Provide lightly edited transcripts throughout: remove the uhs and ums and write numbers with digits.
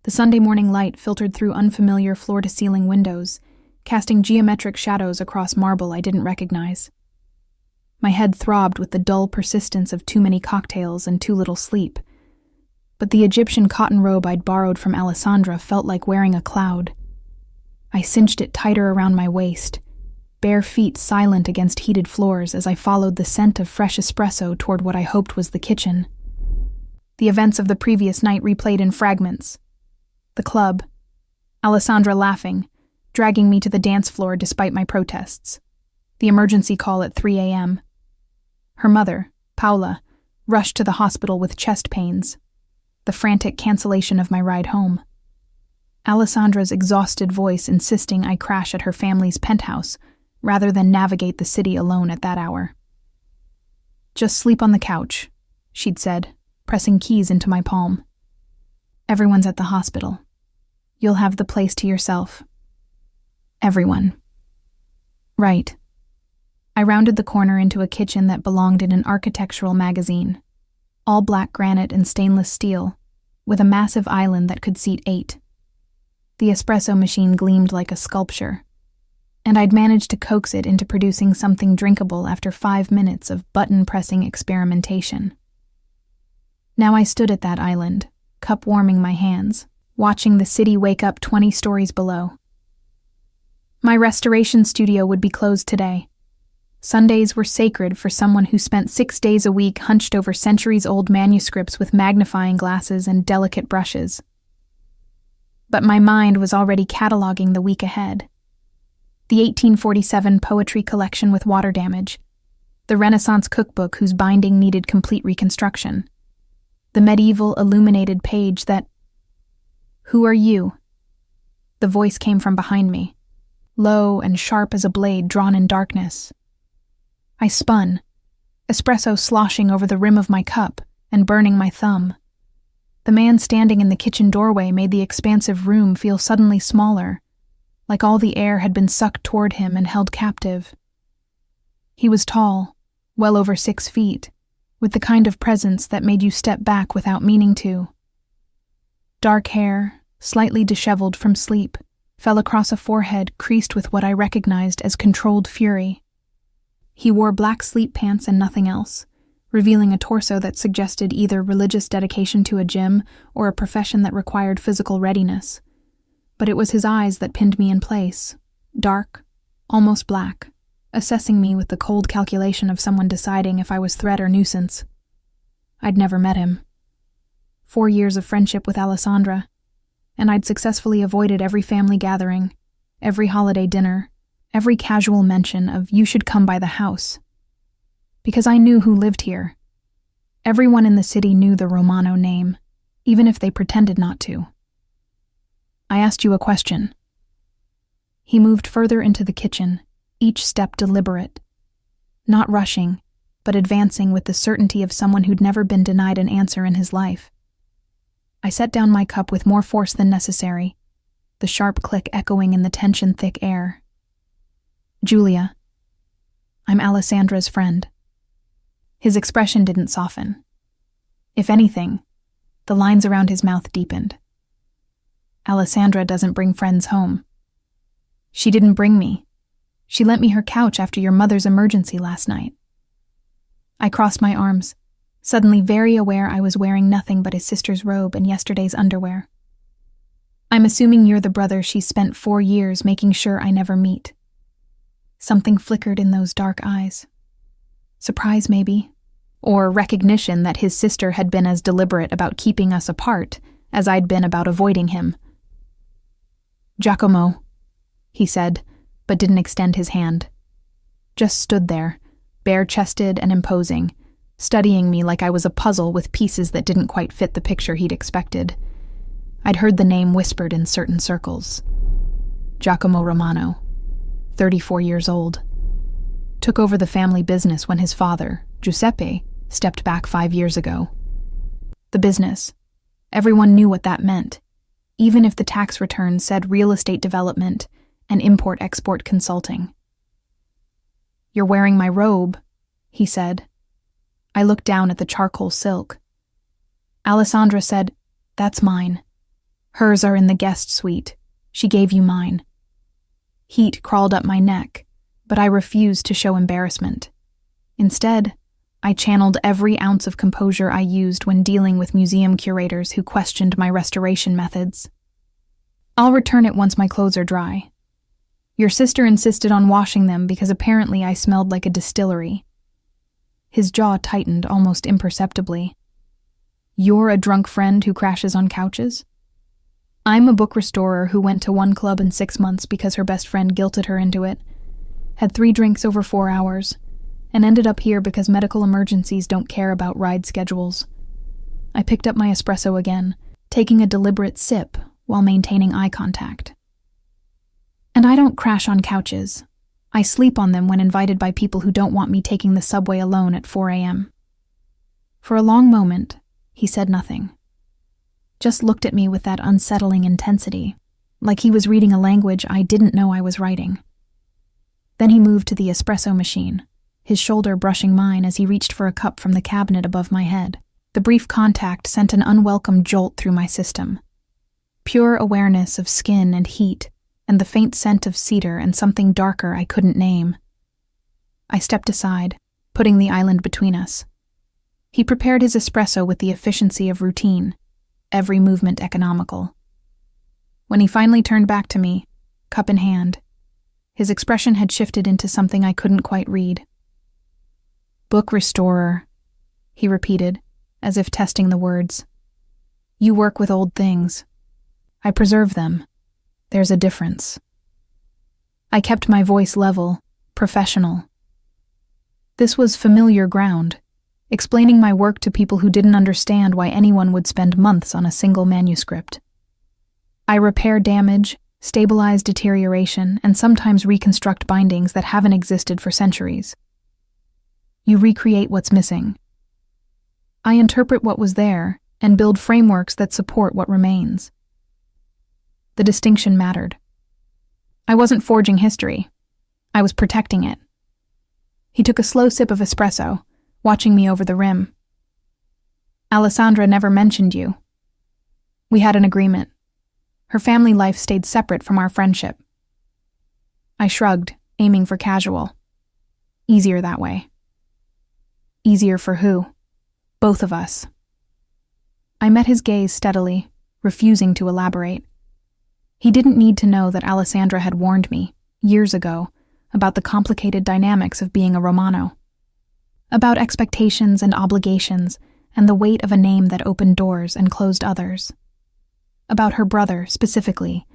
The Sunday morning light filtered through unfamiliar floor-to-ceiling windows, casting geometric shadows across marble I didn't recognize. My head throbbed with the dull persistence of too many cocktails and too little sleep, but the Egyptian cotton robe I'd borrowed from Alessandra felt like wearing a cloud. I cinched it tighter around my waist, bare feet silent against heated floors as I followed the scent of fresh espresso toward what I hoped was the kitchen. The events of the previous night replayed in fragments. The club, Alessandra laughing, dragging me to the dance floor despite my protests. The emergency call at 3 a.m. Her mother, Paula, rushed to the hospital with chest pains. The frantic cancellation of my ride home. Alessandra's exhausted voice insisting I crash at her family's penthouse rather than navigate the city alone at that hour. "Just sleep on the couch," she'd said, pressing keys into my palm. "Everyone's at the hospital. You'll have the place to yourself." Everyone. Right. I rounded the corner into a kitchen that belonged in an architectural magazine. All black granite and stainless steel, with a massive island that could seat 8. The espresso machine gleamed like a sculpture, and I'd managed to coax it into producing something drinkable after 5 minutes of button-pressing experimentation. Now I stood at that island, cup warming my hands, watching the city wake up 20 stories below. My restoration studio would be closed today. Sundays were sacred for someone who spent 6 days a week hunched over centuries-old manuscripts with magnifying glasses and delicate brushes. But my mind was already cataloging the week ahead. The 1847 poetry collection with water damage, the Renaissance cookbook whose binding needed complete reconstruction, the medieval illuminated page that... "Who are you?" The voice came from behind me, low and sharp as a blade drawn in darkness. I spun, espresso sloshing over the rim of my cup and burning my thumb. The man standing in the kitchen doorway made the expansive room feel suddenly smaller, like all the air had been sucked toward him and held captive. He was tall, well over 6 feet, with the kind of presence that made you step back without meaning to. Dark hair, slightly disheveled from sleep, fell across a forehead creased with what I recognized as controlled fury. He wore black sleep pants and nothing else, revealing a torso that suggested either religious dedication to a gym or a profession that required physical readiness. But it was his eyes that pinned me in place, dark, almost black, assessing me with the cold calculation of someone deciding if I was threat or nuisance. I'd never met him. 4 years of friendship with Alessandra, and I'd successfully avoided every family gathering, every holiday dinner, every casual mention of "you should come by the house." Because I knew who lived here. Everyone in the city knew the Romano name, even if they pretended not to. "I asked you a question." He moved further into the kitchen, each step deliberate. Not rushing, but advancing with the certainty of someone who'd never been denied an answer in his life. I set down my cup with more force than necessary, the sharp click echoing in the tension-thick air. "Julia, I'm Alessandra's friend." His expression didn't soften. If anything, the lines around his mouth deepened. "Alessandra doesn't bring friends home. She didn't bring me. She lent me her couch after your mother's emergency last night." I crossed my arms, suddenly very aware I was wearing nothing but his sister's robe and yesterday's underwear. "I'm assuming you're the brother she spent 4 years making sure I never meet." Something flickered in those dark eyes. Surprise, maybe, or recognition that his sister had been as deliberate about keeping us apart as I'd been about avoiding him. "Giacomo," he said, but didn't extend his hand. Just stood there, bare-chested and imposing, studying me like I was a puzzle with pieces that didn't quite fit the picture he'd expected. I'd heard the name whispered in certain circles. Giacomo Romano, 34 years old. Took over the family business when his father, Giuseppe, stepped back 5 years ago. The business. Everyone knew what that meant, even if the tax return said real estate development and import-export consulting. "You're wearing my robe," he said. I looked down at the charcoal silk. Alessandra said, "That's mine." Hers are in the guest suite. She gave you mine. Heat crawled up my neck, but I refused to show embarrassment. Instead, I channeled every ounce of composure I used when dealing with museum curators who questioned my restoration methods. I'll return it once my clothes are dry. Your sister insisted on washing them because apparently I smelled like a distillery. His jaw tightened almost imperceptibly. You're a drunk friend who crashes on couches? I'm a book restorer who went to one club in 6 months because her best friend guilted her into it, had 3 drinks over 4 hours, and ended up here because medical emergencies don't care about ride schedules. I picked up my espresso again, taking a deliberate sip while maintaining eye contact. And I don't crash on couches. I sleep on them when invited by people who don't want me taking the subway alone at 4 a.m. For a long moment, he said nothing. Just looked at me with that unsettling intensity, like he was reading a language I didn't know I was writing. Then he moved to the espresso machine, his shoulder brushing mine as he reached for a cup from the cabinet above my head. The brief contact sent an unwelcome jolt through my system. Pure awareness of skin and heat, and the faint scent of cedar and something darker I couldn't name. I stepped aside, putting the island between us. He prepared his espresso with the efficiency of routine, every movement economical. When he finally turned back to me, cup in hand, his expression had shifted into something I couldn't quite read. Book restorer, he repeated, as if testing the words. You work with old things. I preserve them. There's a difference. I kept my voice level, professional. This was familiar ground, explaining my work to people who didn't understand why anyone would spend months on a single manuscript. I repair damage, stabilize deterioration, and sometimes reconstruct bindings that haven't existed for centuries. You recreate what's missing. I interpret what was there and build frameworks that support what remains. The distinction mattered. I wasn't forging history. I was protecting it. He took a slow sip of espresso, watching me over the rim. Alessandra never mentioned you. We had an agreement. Her family life stayed separate from our friendship. I shrugged, aiming for casual. Easier that way. Easier for who? Both of us. I met his gaze steadily, refusing to elaborate. He didn't need to know that Alessandra had warned me, years ago, about the complicated dynamics of being a Romano. About expectations and obligations, and the weight of a name that opened doors and closed others. About her brother, specifically,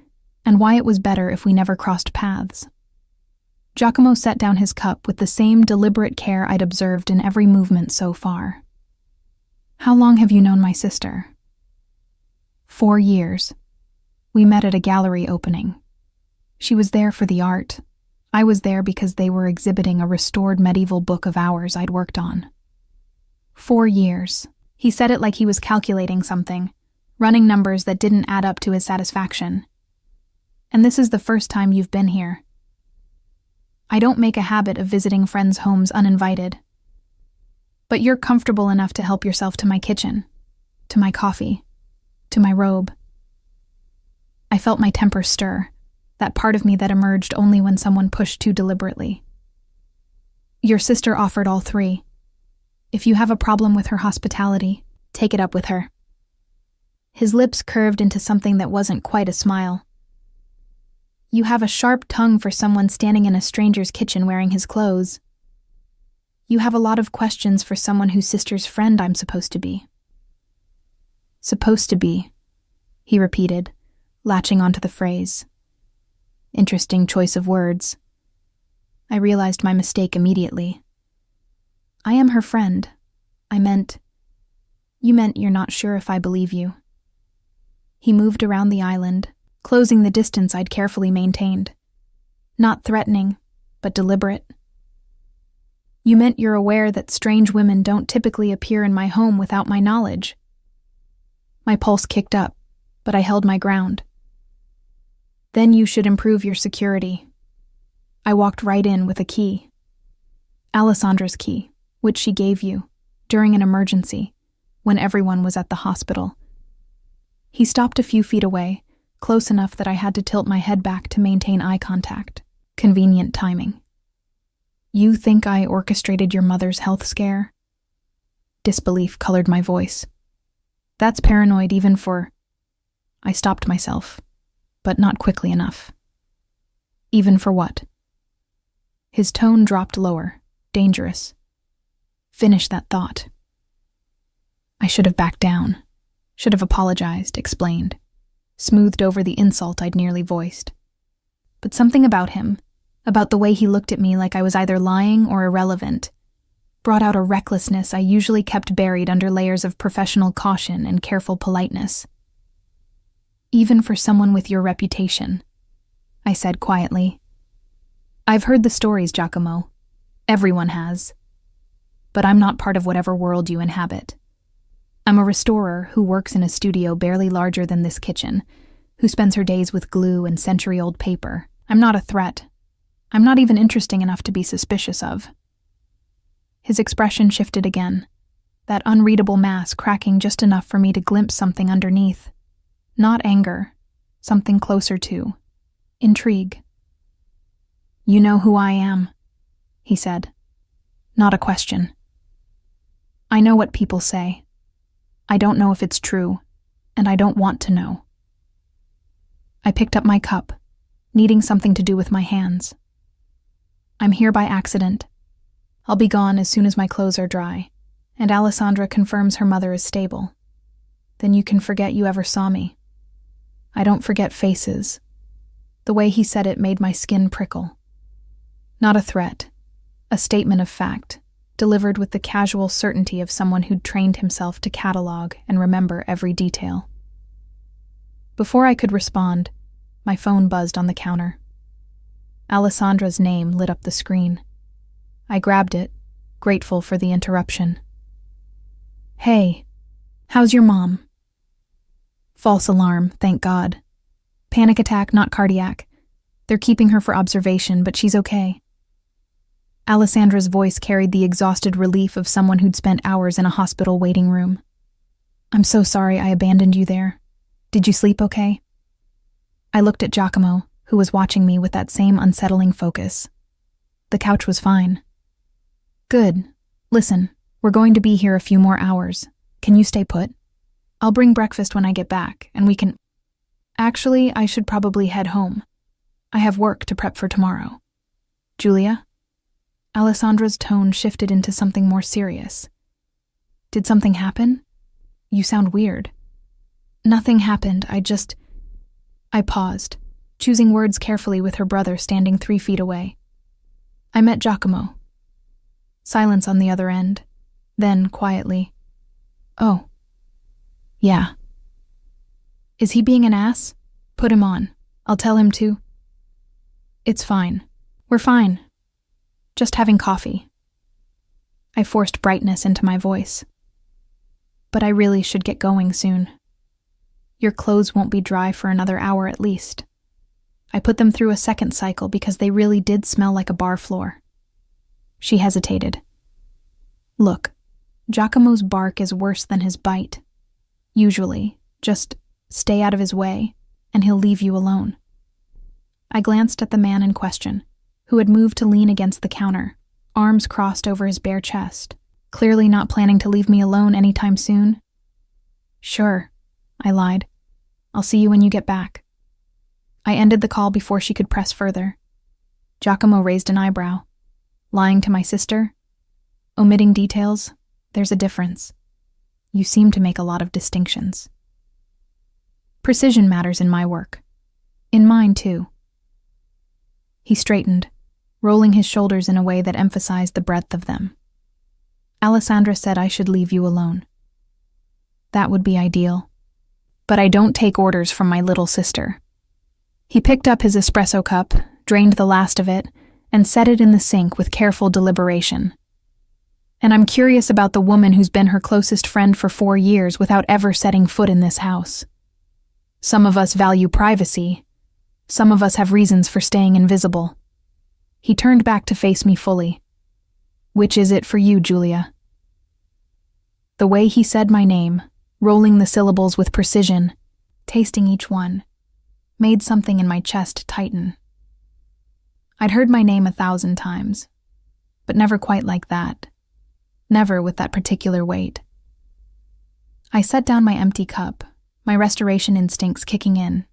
and why it was better if we never crossed paths. Giacomo set down his cup with the same deliberate care I'd observed in every movement so far. How long have you known my sister? 4 years. We met at a gallery opening. She was there for the art. I was there because they were exhibiting a restored medieval book of hours I'd worked on. 4 years. He said it like he was calculating something, running numbers that didn't add up to his satisfaction. And this is the first time you've been here. I don't make a habit of visiting friends' homes uninvited. But you're comfortable enough to help yourself to my kitchen, to my coffee, to my robe. I felt my temper stir, that part of me that emerged only when someone pushed too deliberately. Your sister offered all 3. If you have a problem with her hospitality, take it up with her. His lips curved into something that wasn't quite a smile. You have a sharp tongue for someone standing in a stranger's kitchen wearing his clothes. You have a lot of questions for someone whose sister's friend I'm supposed to be. Supposed to be, he repeated, latching onto the phrase. Interesting choice of words. I realized my mistake immediately. I am her friend. You meant you're not sure if I believe you. He moved around the island, closing the distance I'd carefully maintained. Not threatening, but deliberate. You meant you're aware that strange women don't typically appear in my home without my knowledge. My pulse kicked up, but I held my ground. Then you should improve your security. I walked right in with a key. Alessandra's key, which she gave you, during an emergency, when everyone was at the hospital. He stopped a few feet away, close enough that I had to tilt my head back to maintain eye contact. Convenient timing. You think I orchestrated your mother's health scare? Disbelief colored my voice. That's paranoid even for... I stopped myself, but not quickly enough. Even for what? His tone dropped lower, dangerous. Finish that thought. I should have backed down, should have apologized, explained, smoothed over the insult I'd nearly voiced. But something about him, about the way he looked at me like I was either lying or irrelevant, brought out a recklessness I usually kept buried under layers of professional caution and careful politeness. Even for someone with your reputation, I said quietly. I've heard the stories, Giacomo. Everyone has. But I'm not part of whatever world you inhabit. I'm a restorer who works in a studio barely larger than this kitchen, who spends her days with glue and century-old paper. I'm not a threat. I'm not even interesting enough to be suspicious of. His expression shifted again, that unreadable mask cracking just enough for me to glimpse something underneath. Not anger, something closer to intrigue. You know who I am, he said. Not a question. I know what people say. I don't know if it's true, and I don't want to know. I picked up my cup, needing something to do with my hands. I'm here by accident. I'll be gone as soon as my clothes are dry, and Alessandra confirms her mother is stable. Then you can forget you ever saw me. I don't forget faces. The way he said it made my skin prickle. Not a threat, a statement of fact, delivered with the casual certainty of someone who'd trained himself to catalog and remember every detail. Before I could respond, my phone buzzed on the counter. Alessandra's name lit up the screen. I grabbed it, grateful for the interruption. Hey, how's your mom? False alarm, thank God. Panic attack, not cardiac. They're keeping her for observation, but she's okay. Alessandra's voice carried the exhausted relief of someone who'd spent hours in a hospital waiting room. I'm so sorry I abandoned you there. Did you sleep okay? I looked at Giacomo, who was watching me with that same unsettling focus. The couch was fine. Good. Listen, we're going to be here a few more hours. Can you stay put? I'll bring breakfast when I get back, and we can... Actually, I should probably head home. I have work to prep for tomorrow. Julia? Alessandra's tone shifted into something more serious. Did something happen? You sound weird. Nothing happened, I paused, choosing words carefully with her brother standing 3 feet away. I met Giacomo. Silence on the other end. Then, quietly, Oh. Yeah. Is he being an ass? Put him on. I'll tell him to. It's fine. We're fine. Just having coffee. I forced brightness into my voice. But I really should get going soon. Your clothes won't be dry for another hour at least. I put them through a second cycle because they really did smell like a bar floor. She hesitated. Look, Giacomo's bark is worse than his bite. Usually, just stay out of his way, and he'll leave you alone. I glanced at the man in question, who had moved to lean against the counter, arms crossed over his bare chest, clearly not planning to leave me alone anytime soon. Sure, I lied. I'll see you when you get back. I ended the call before she could press further. Giacomo raised an eyebrow. Lying to my sister? Omitting details? There's a difference. You seem to make a lot of distinctions. Precision matters in my work. In mine, too. He straightened, rolling his shoulders in a way that emphasized the breadth of them. Alessandra said I should leave you alone. That would be ideal. But I don't take orders from my little sister. He picked up his espresso cup, drained the last of it, and set it in the sink with careful deliberation. And I'm curious about the woman who's been her closest friend for 4 years without ever setting foot in this house. Some of us value privacy. Some of us have reasons for staying invisible. He turned back to face me fully. Which is it for you, Julia? The way he said my name, rolling the syllables with precision, tasting each one, made something in my chest tighten. I'd heard my name 1,000 times, but never quite like that. Never with that particular weight. I set down my empty cup, my restoration instincts kicking in.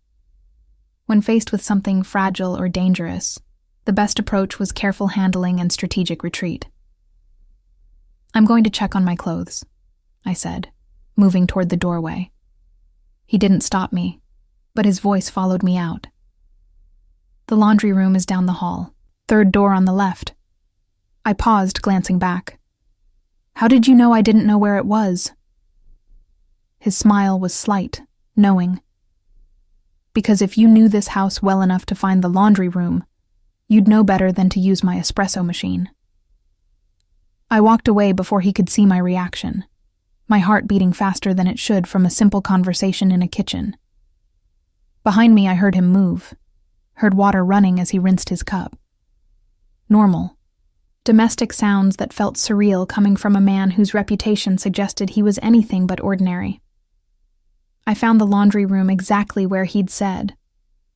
When faced with something fragile or dangerous, the best approach was careful handling and strategic retreat. "I'm going to check on my clothes," I said, moving toward the doorway. He didn't stop me, but his voice followed me out. "The laundry room is down the hall, third door on the left." I paused, glancing back. "How did you know I didn't know where it was?" His smile was slight, knowing. "Because if you knew this house well enough to find the laundry room, you'd know better than to use my espresso machine." I walked away before he could see my reaction, my heart beating faster than it should from a simple conversation in a kitchen. Behind me, I heard him move, heard water running as he rinsed his cup. Normal. Domestic sounds that felt surreal coming from a man whose reputation suggested he was anything but ordinary. I found the laundry room exactly where he'd said,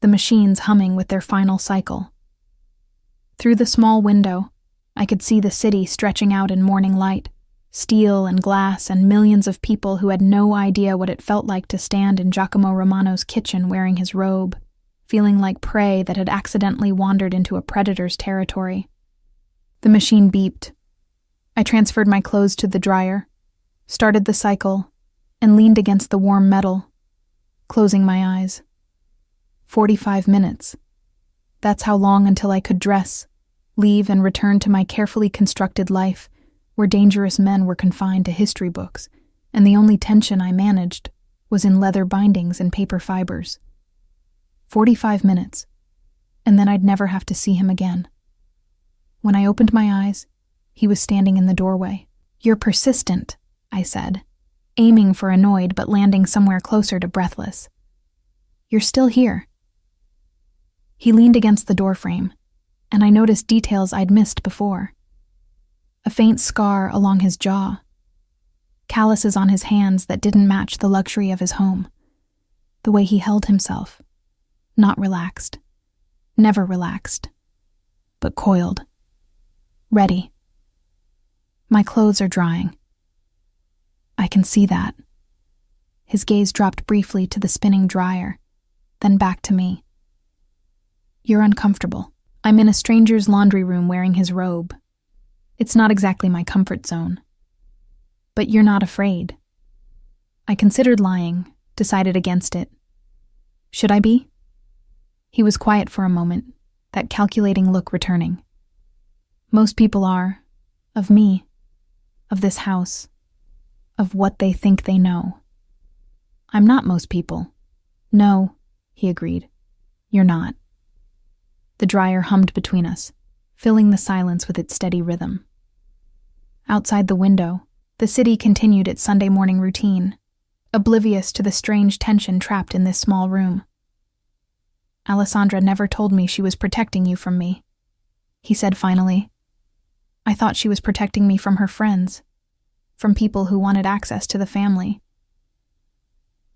the machines humming with their final cycle. Through the small window, I could see the city stretching out in morning light, steel and glass and millions of people who had no idea what it felt like to stand in Giacomo Romano's kitchen wearing his robe, feeling like prey that had accidentally wandered into a predator's territory. The machine beeped. I transferred my clothes to the dryer, started the cycle, and leaned against the warm metal, closing my eyes. 45 minutes. That's how long until I could dress, leave, and return to my carefully constructed life, where dangerous men were confined to history books, and the only tension I managed was in leather bindings and paper fibers. 45 minutes, and then I'd never have to see him again. When I opened my eyes, he was standing in the doorway. "You're persistent," I said, aiming for annoyed but landing somewhere closer to breathless. "You're still here." He leaned against the doorframe, and I noticed details I'd missed before. A faint scar along his jaw, calluses on his hands that didn't match the luxury of his home, the way he held himself, not relaxed, never relaxed, but coiled, ready. "My clothes are drying." "I can see that." His gaze dropped briefly to the spinning dryer, then back to me. "You're uncomfortable. I'm in a stranger's laundry room wearing his robe. It's not exactly my comfort zone. But you're not afraid." I considered lying, decided against it. Should I be? He was quiet for a moment, that calculating look returning. "Most people are. Of me. Of this house. Of what they think they know." "I'm not most people." "No," he agreed. "You're not." The dryer hummed between us, filling the silence with its steady rhythm. Outside the window, the city continued its Sunday morning routine, oblivious to the strange tension trapped in this small room. "Alessandra never told me she was protecting you from me," he said finally. "I thought she was protecting me from her friends, from people who wanted access to the family.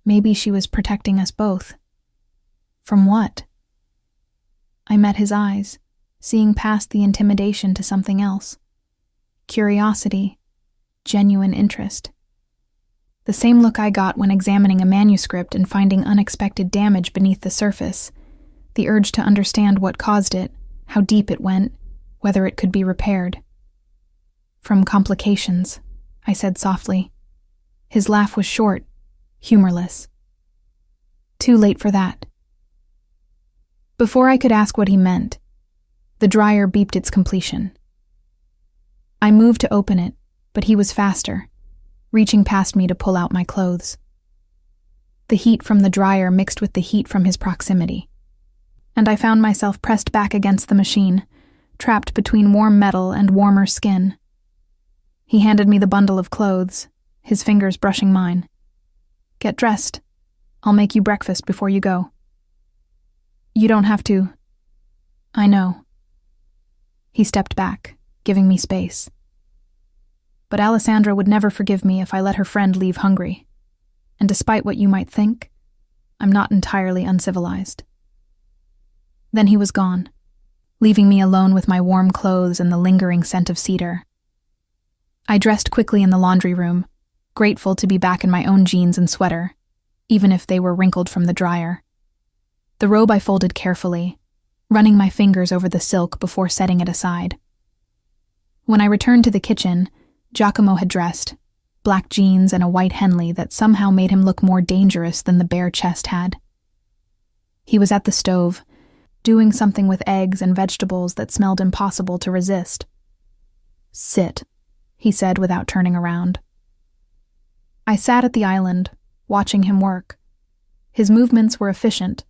Maybe she was protecting us both. From what?" I met his eyes, seeing past the intimidation to something else. Curiosity, genuine interest. The same look I got when examining a manuscript and finding unexpected damage beneath the surface, the urge to understand what caused it, how deep it went, whether it could be repaired. "From complications," I said softly. His laugh was short, humorless. "Too late for that." Before I could ask what he meant, the dryer beeped its completion. I moved to open it, but he was faster, reaching past me to pull out my clothes. The heat from the dryer mixed with the heat from his proximity, and I found myself pressed back against the machine, trapped between warm metal and warmer skin. He handed me the bundle of clothes, his fingers brushing mine. "Get dressed. I'll make you breakfast before you go." "You don't have to." "I know." He stepped back, giving me space. "But Alessandra would never forgive me if I let her friend leave hungry. And despite what you might think, I'm not entirely uncivilized. Then he was gone, leaving me alone with my warm clothes and the lingering scent of cedar. I dressed quickly in the laundry room, grateful to be back in my own jeans and sweater, even if they were wrinkled from the dryer. The robe I folded carefully, running my fingers over the silk before setting it aside. When I returned to the kitchen, Giacomo had dressed, black jeans and a white Henley that somehow made him look more dangerous than the bare chest had. He was at the stove, doing something with eggs and vegetables that smelled impossible to resist. "Sit," he said without turning around. I sat at the island, watching him work. His movements were efficient,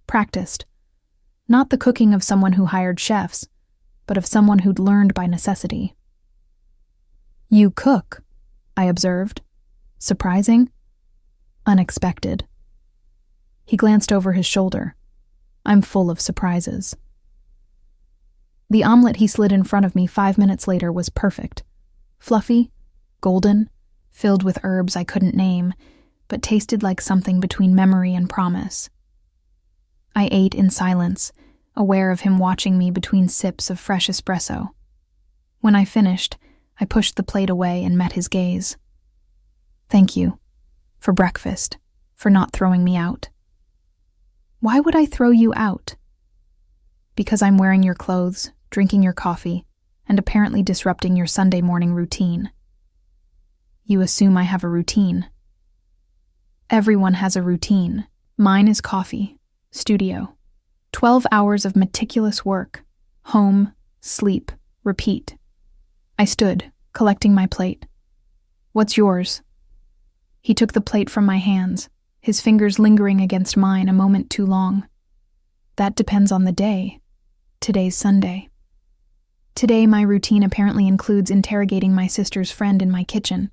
practiced. Not the cooking of someone who hired chefs, but of someone who'd learned by necessity. "You cook," I observed. Surprising? Unexpected. He glanced over his shoulder. I'm full of surprises. The omelet he slid in front of me 5 minutes later was perfect. Fluffy, golden, filled with herbs I couldn't name, but tasted like something between memory and promise. I ate in silence, aware of him watching me between sips of fresh espresso. When I finished, I pushed the plate away and met his gaze. "Thank you. For breakfast. For not throwing me out." "Why would I throw you out?" "Because I'm wearing your clothes, drinking your coffee, and apparently disrupting your Sunday morning routine." "You assume I have a routine." "Everyone has a routine. Mine is coffee, studio, 12 hours of meticulous work, home, sleep, repeat." I stood, collecting my plate. "What's yours?" He took the plate from my hands, his fingers lingering against mine a moment too long. "That depends on the day. Today's Sunday. Today my routine apparently includes interrogating my sister's friend in my kitchen."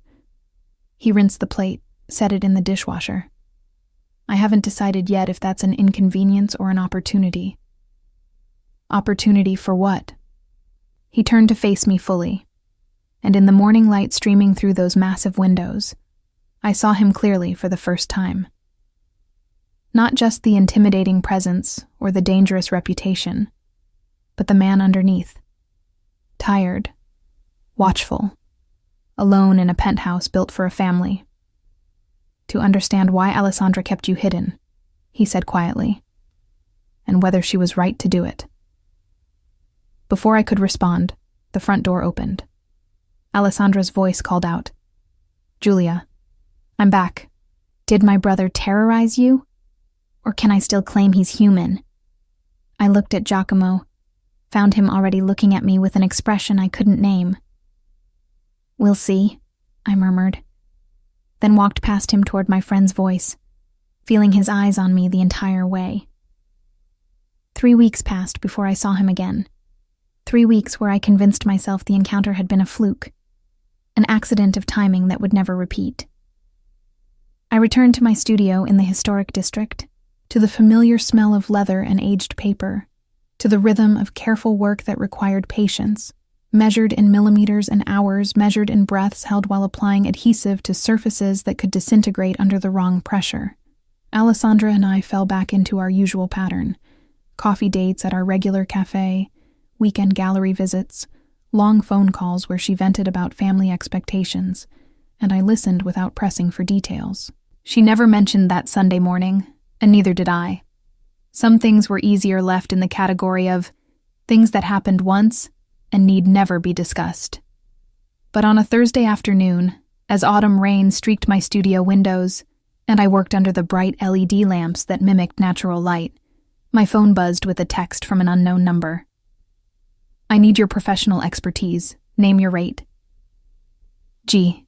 He rinsed the plate, set it in the dishwasher. "I haven't decided yet if that's an inconvenience or an opportunity." "Opportunity for what?" He turned to face me fully, and in the morning light streaming through those massive windows, I saw him clearly for the first time. Not just the intimidating presence or the dangerous reputation, but the man underneath. Tired, watchful, alone in a penthouse built for a family. "To understand why Alessandra kept you hidden," he said quietly, "and whether she was right to do it." Before I could respond, the front door opened. Alessandra's voice called out, "Julia, I'm back. Did my brother terrorize you? Or can I still claim he's human?" I looked at Giacomo, found him already looking at me with an expression I couldn't name. "We'll see," I murmured, then walked past him toward my friend's voice, feeling his eyes on me the entire way. 3 weeks passed before I saw him again. 3 weeks where I convinced myself the encounter had been a fluke, an accident of timing that would never repeat. I returned to my studio in the historic district, to the familiar smell of leather and aged paper, to the rhythm of careful work that required patience, measured in millimeters and hours, measured in breaths held while applying adhesive to surfaces that could disintegrate under the wrong pressure. Alessandra and I fell back into our usual pattern: coffee dates at our regular cafe, weekend gallery visits, long phone calls where she vented about family expectations, and I listened without pressing for details. She never mentioned that Sunday morning, and neither did I. Some things were easier left in the category of things that happened once and need never be discussed. But on a Thursday afternoon, as autumn rain streaked my studio windows, and I worked under the bright LED lamps that mimicked natural light, my phone buzzed with a text from an unknown number. "I need your professional expertise. Name your rate." G.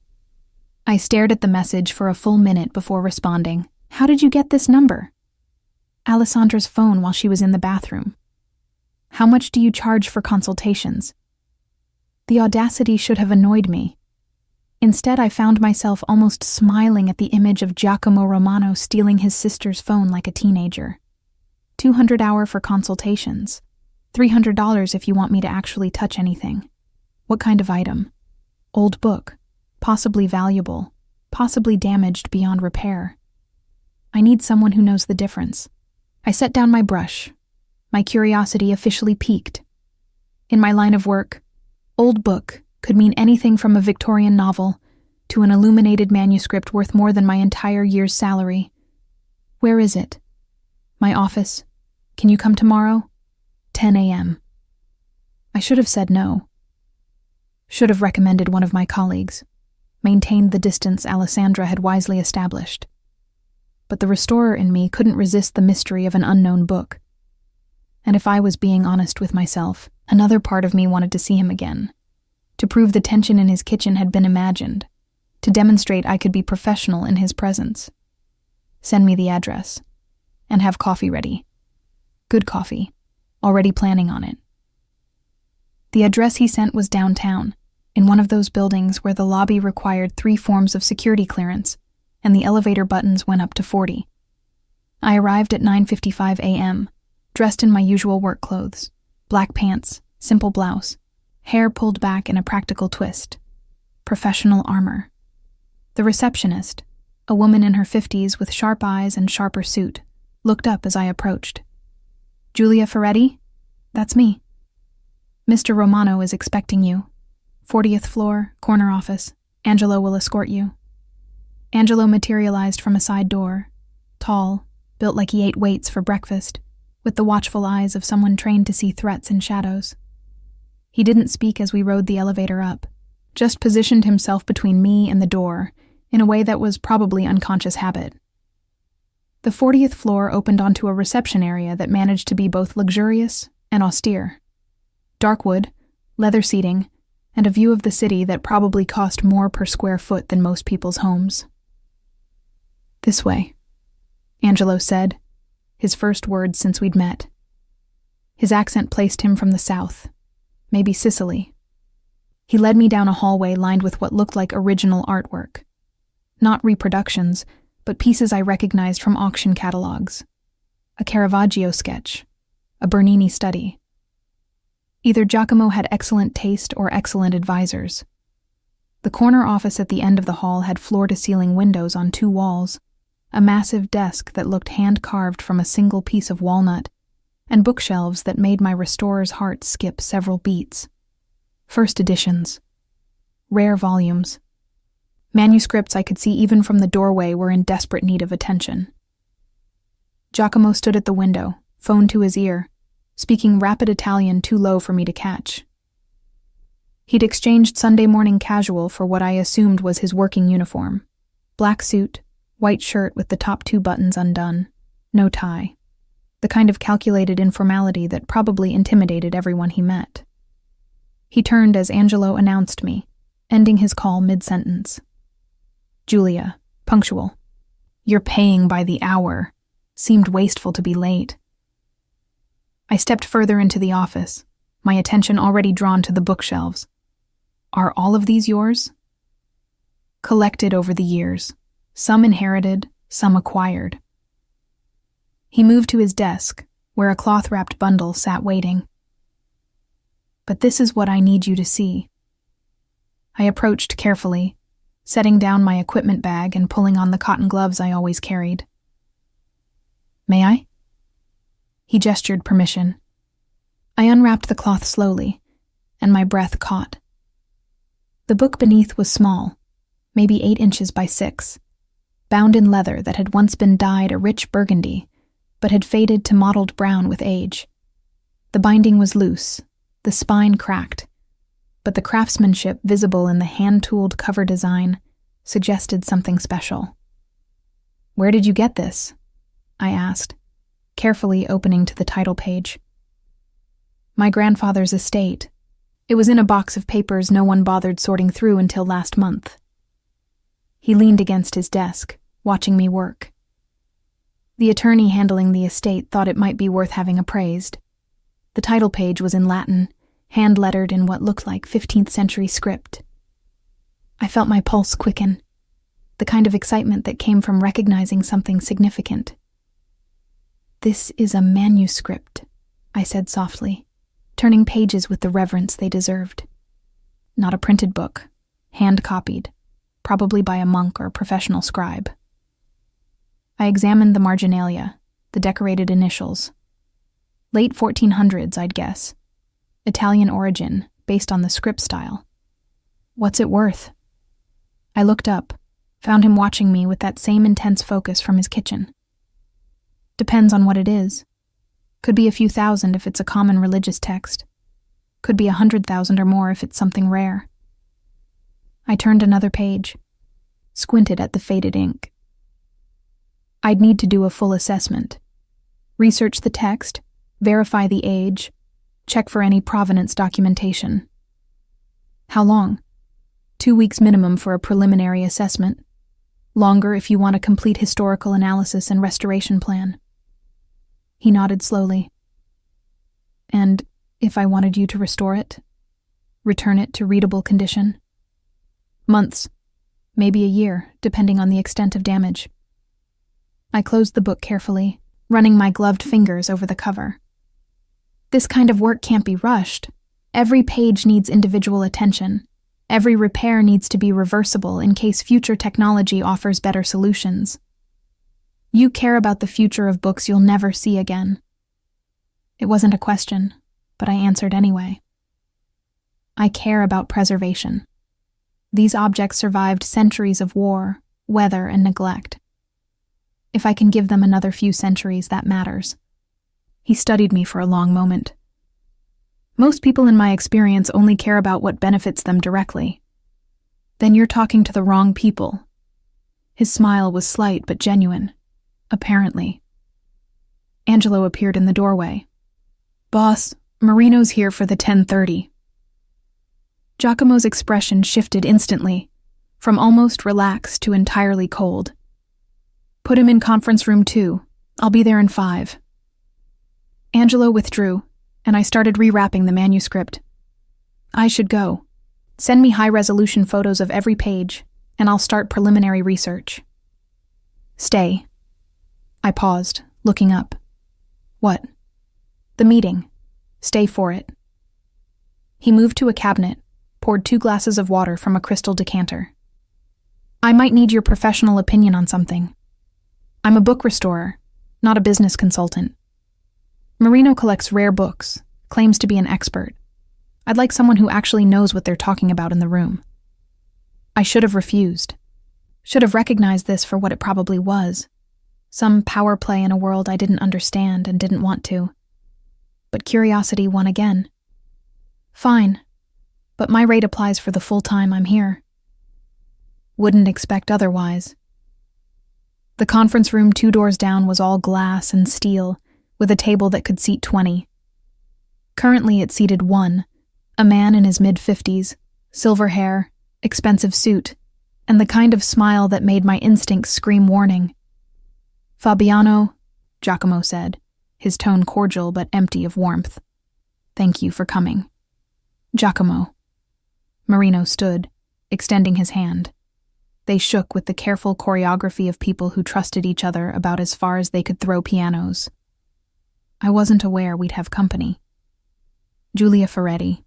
I stared at the message for a full minute before responding. "How did you get this number?" "Alessandra's phone while she was in the bathroom." "How much do you charge for consultations?" The audacity should have annoyed me. Instead, I found myself almost smiling at the image of Giacomo Romano stealing his sister's phone like a teenager. $200 for consultations. $300 if you want me to actually touch anything. What kind of item? Old book. Possibly valuable. Possibly damaged beyond repair. I need someone who knows the difference. I set down my brush. My curiosity officially piqued. In my line of work, old book could mean anything from a Victorian novel to an illuminated manuscript worth more than my entire year's salary. Where is it? My office. Can you come tomorrow? 10 a.m. I should have said no. Should have recommended one of my colleagues, maintained the distance Alessandra had wisely established. But the restorer in me couldn't resist the mystery of an unknown book. And if I was being honest with myself, another part of me wanted to see him again, to prove the tension in his kitchen had been imagined, to demonstrate I could be professional in his presence. Send me the address, and have coffee ready. Good coffee, already planning on it. The address he sent was downtown, in one of those buildings where the lobby required 3 forms of security clearance, and the elevator buttons went up to 40. I arrived at 9:55 a.m., dressed in my usual work clothes, black pants, simple blouse, hair pulled back in a practical twist. Professional armor. The receptionist, a woman in her 50s with sharp eyes and sharper suit, looked up as I approached. Julia Ferretti? That's me. Mr. Romano is expecting you. 40th floor, corner office. Angelo will escort you. Angelo materialized from a side door, tall, built like he ate weights for breakfast, with the watchful eyes of someone trained to see threats in shadows. He didn't speak as we rode the elevator up, just positioned himself between me and the door in a way that was probably unconscious habit. The 40th floor opened onto a reception area that managed to be both luxurious and austere. Dark wood, leather seating, and a view of the city that probably cost more per square foot than most people's homes. This way, Angelo said, his first words since we'd met. His accent placed him from the south, maybe Sicily. He led me down a hallway lined with what looked like original artwork. Not reproductions, but pieces I recognized from auction catalogs. A Caravaggio sketch, a Bernini study. Either Giacomo had excellent taste or excellent advisors. The corner office at the end of the hall had floor-to-ceiling windows on 2 walls, a massive desk that looked hand-carved from a single piece of walnut, and bookshelves that made my restorer's heart skip several beats. First editions. Rare volumes. Manuscripts I could see even from the doorway were in desperate need of attention. Giacomo stood at the window, phone to his ear, speaking rapid Italian too low for me to catch. He'd exchanged Sunday morning casual for what I assumed was his working uniform. Black suit, white shirt with the top 2 buttons undone, no tie. The kind of calculated informality that probably intimidated everyone he met. He turned as Angelo announced me, ending his call mid-sentence. Julia, punctual. You're paying by the hour. Seemed wasteful to be late. I stepped further into the office, my attention already drawn to the bookshelves. Are all of these yours? Collected over the years, some inherited, some acquired. He moved to his desk, where a cloth-wrapped bundle sat waiting. But this is what I need you to see. I approached carefully, setting down my equipment bag and pulling on the cotton gloves I always carried. May I? He gestured permission. I unwrapped the cloth slowly, and my breath caught. The book beneath was small, maybe 8 inches by 6, bound in leather that had once been dyed a rich burgundy, but had faded to mottled brown with age. The binding was loose, the spine cracked, but the craftsmanship visible in the hand-tooled cover design suggested something special. Where did you get this? I asked, carefully opening to the title page. My grandfather's estate. It was in a box of papers no one bothered sorting through until last month. He leaned against his desk, watching me work. The attorney handling the estate thought it might be worth having appraised. The title page was in Latin, hand-lettered in what looked like 15th century script. I felt my pulse quicken, the kind of excitement that came from recognizing something significant. This is a manuscript, I said softly, turning pages with the reverence they deserved. Not a printed book, hand-copied, probably by a monk or professional scribe. I examined the marginalia, the decorated initials. Late 1400s, I'd guess. Italian origin, based on the script style. What's it worth? I looked up, found him watching me with that same intense focus from his kitchen. Depends on what it is. Could be a few thousand if it's a common religious text. Could be 100,000 or more if it's something rare. I turned another page, squinted at the faded ink. I'd need to do a full assessment. Research the text, verify the age, check for any provenance documentation. How long? 2 weeks minimum for a preliminary assessment. Longer if you want a complete historical analysis and restoration plan. He nodded slowly. And if I wanted you to restore it? Return it to readable condition? Months, maybe a year, depending on the extent of damage. I closed the book carefully, running my gloved fingers over the cover. This kind of work can't be rushed. Every page needs individual attention. Every repair needs to be reversible in case future technology offers better solutions. You care about the future of books you'll never see again. It wasn't a question, but I answered anyway. I care about preservation. These objects survived centuries of war, weather, and neglect. If I can give them another few centuries, that matters. He studied me for a long moment. Most people in my experience only care about what benefits them directly. Then you're talking to the wrong people. His smile was slight but genuine, apparently. Angelo appeared in the doorway. Boss, Marino's here for the 10:30. Giacomo's expression shifted instantly, from almost relaxed to entirely cold. Put him in conference room 2. I'll be there in 5. Angelo withdrew, and I started rewrapping the manuscript. I should go. Send me high-resolution photos of every page, and I'll start preliminary research. Stay. I paused, looking up. What? The meeting. Stay for it. He moved to a cabinet, poured 2 glasses of water from a crystal decanter. I might need your professional opinion on something. I'm a book restorer, not a business consultant. Marino collects rare books, claims to be an expert. I'd like someone who actually knows what they're talking about in the room. I should have refused. Should have recognized this for what it probably was. Some power play in a world I didn't understand and didn't want to. But curiosity won again. Fine, but my rate applies for the full time I'm here. Wouldn't expect otherwise. The conference room 2 doors down was all glass and steel, with a table that could seat 20. Currently it seated 1, a man in his mid-50s, silver hair, expensive suit, and the kind of smile that made my instincts scream warning. Fabiano, Giacomo said, his tone cordial but empty of warmth. Thank you for coming. Giacomo. Marino stood, extending his hand. They shook with the careful choreography of people who trusted each other about as far as they could throw pianos. I wasn't aware we'd have company. Julia Ferretti.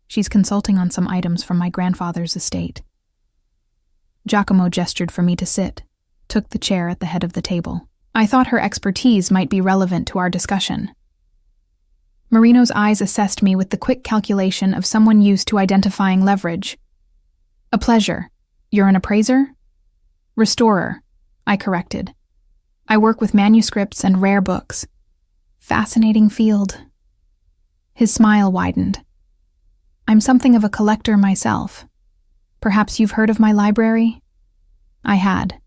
She's consulting on some items from my grandfather's estate. Giacomo gestured for me to sit, took the chair at the head of the table. I thought her expertise might be relevant to our discussion. Marino's eyes assessed me with the quick calculation of someone used to identifying leverage. A pleasure. You're an appraiser? Restorer, I corrected. I work with manuscripts and rare books. Fascinating field. His smile widened. I'm something of a collector myself. Perhaps you've heard of my library? I had.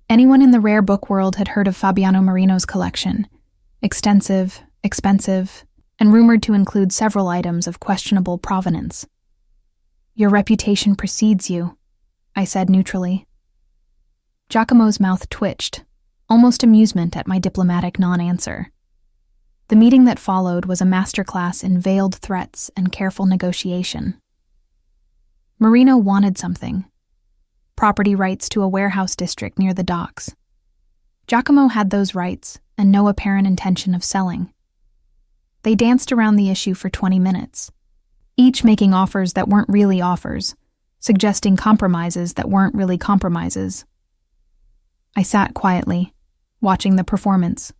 Anyone in the rare book world had heard of Fabiano Marino's collection. Extensive, expensive, and rumored to include several items of questionable provenance. Your reputation precedes you, I said neutrally. Giacomo's mouth twitched, almost amusement at my diplomatic non-answer. The meeting that followed was a masterclass in veiled threats and careful negotiation. Marino wanted something. Property rights to a warehouse district near the docks. Giacomo had those rights and no apparent intention of selling. They danced around the issue for 20 minutes, each making offers that weren't really offers, suggesting compromises that weren't really compromises. I sat quietly, watching the performance.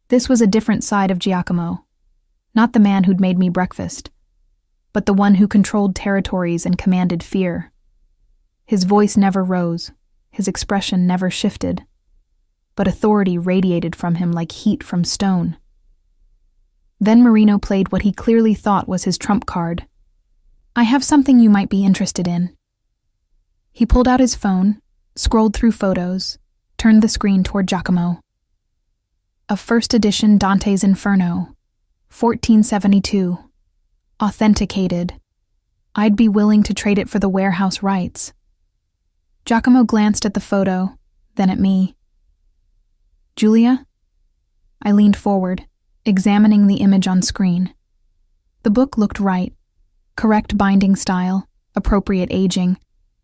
This was a different side of Giacomo, not the man who'd made me breakfast, but the one who controlled territories and commanded fear. His voice never rose, his expression never shifted, but authority radiated from him like heat from stone. Then Marino played what he clearly thought was his trump card. "I have something you might be interested in." He pulled out his phone, scrolled through photos, turned the screen toward Giacomo. "A first edition Dante's Inferno, 1472. Authenticated. I'd be willing to trade it for the warehouse rights." Giacomo glanced at the photo, then at me. "Julia?" I leaned forward, examining the image on screen. The book looked right. Correct binding style, appropriate aging,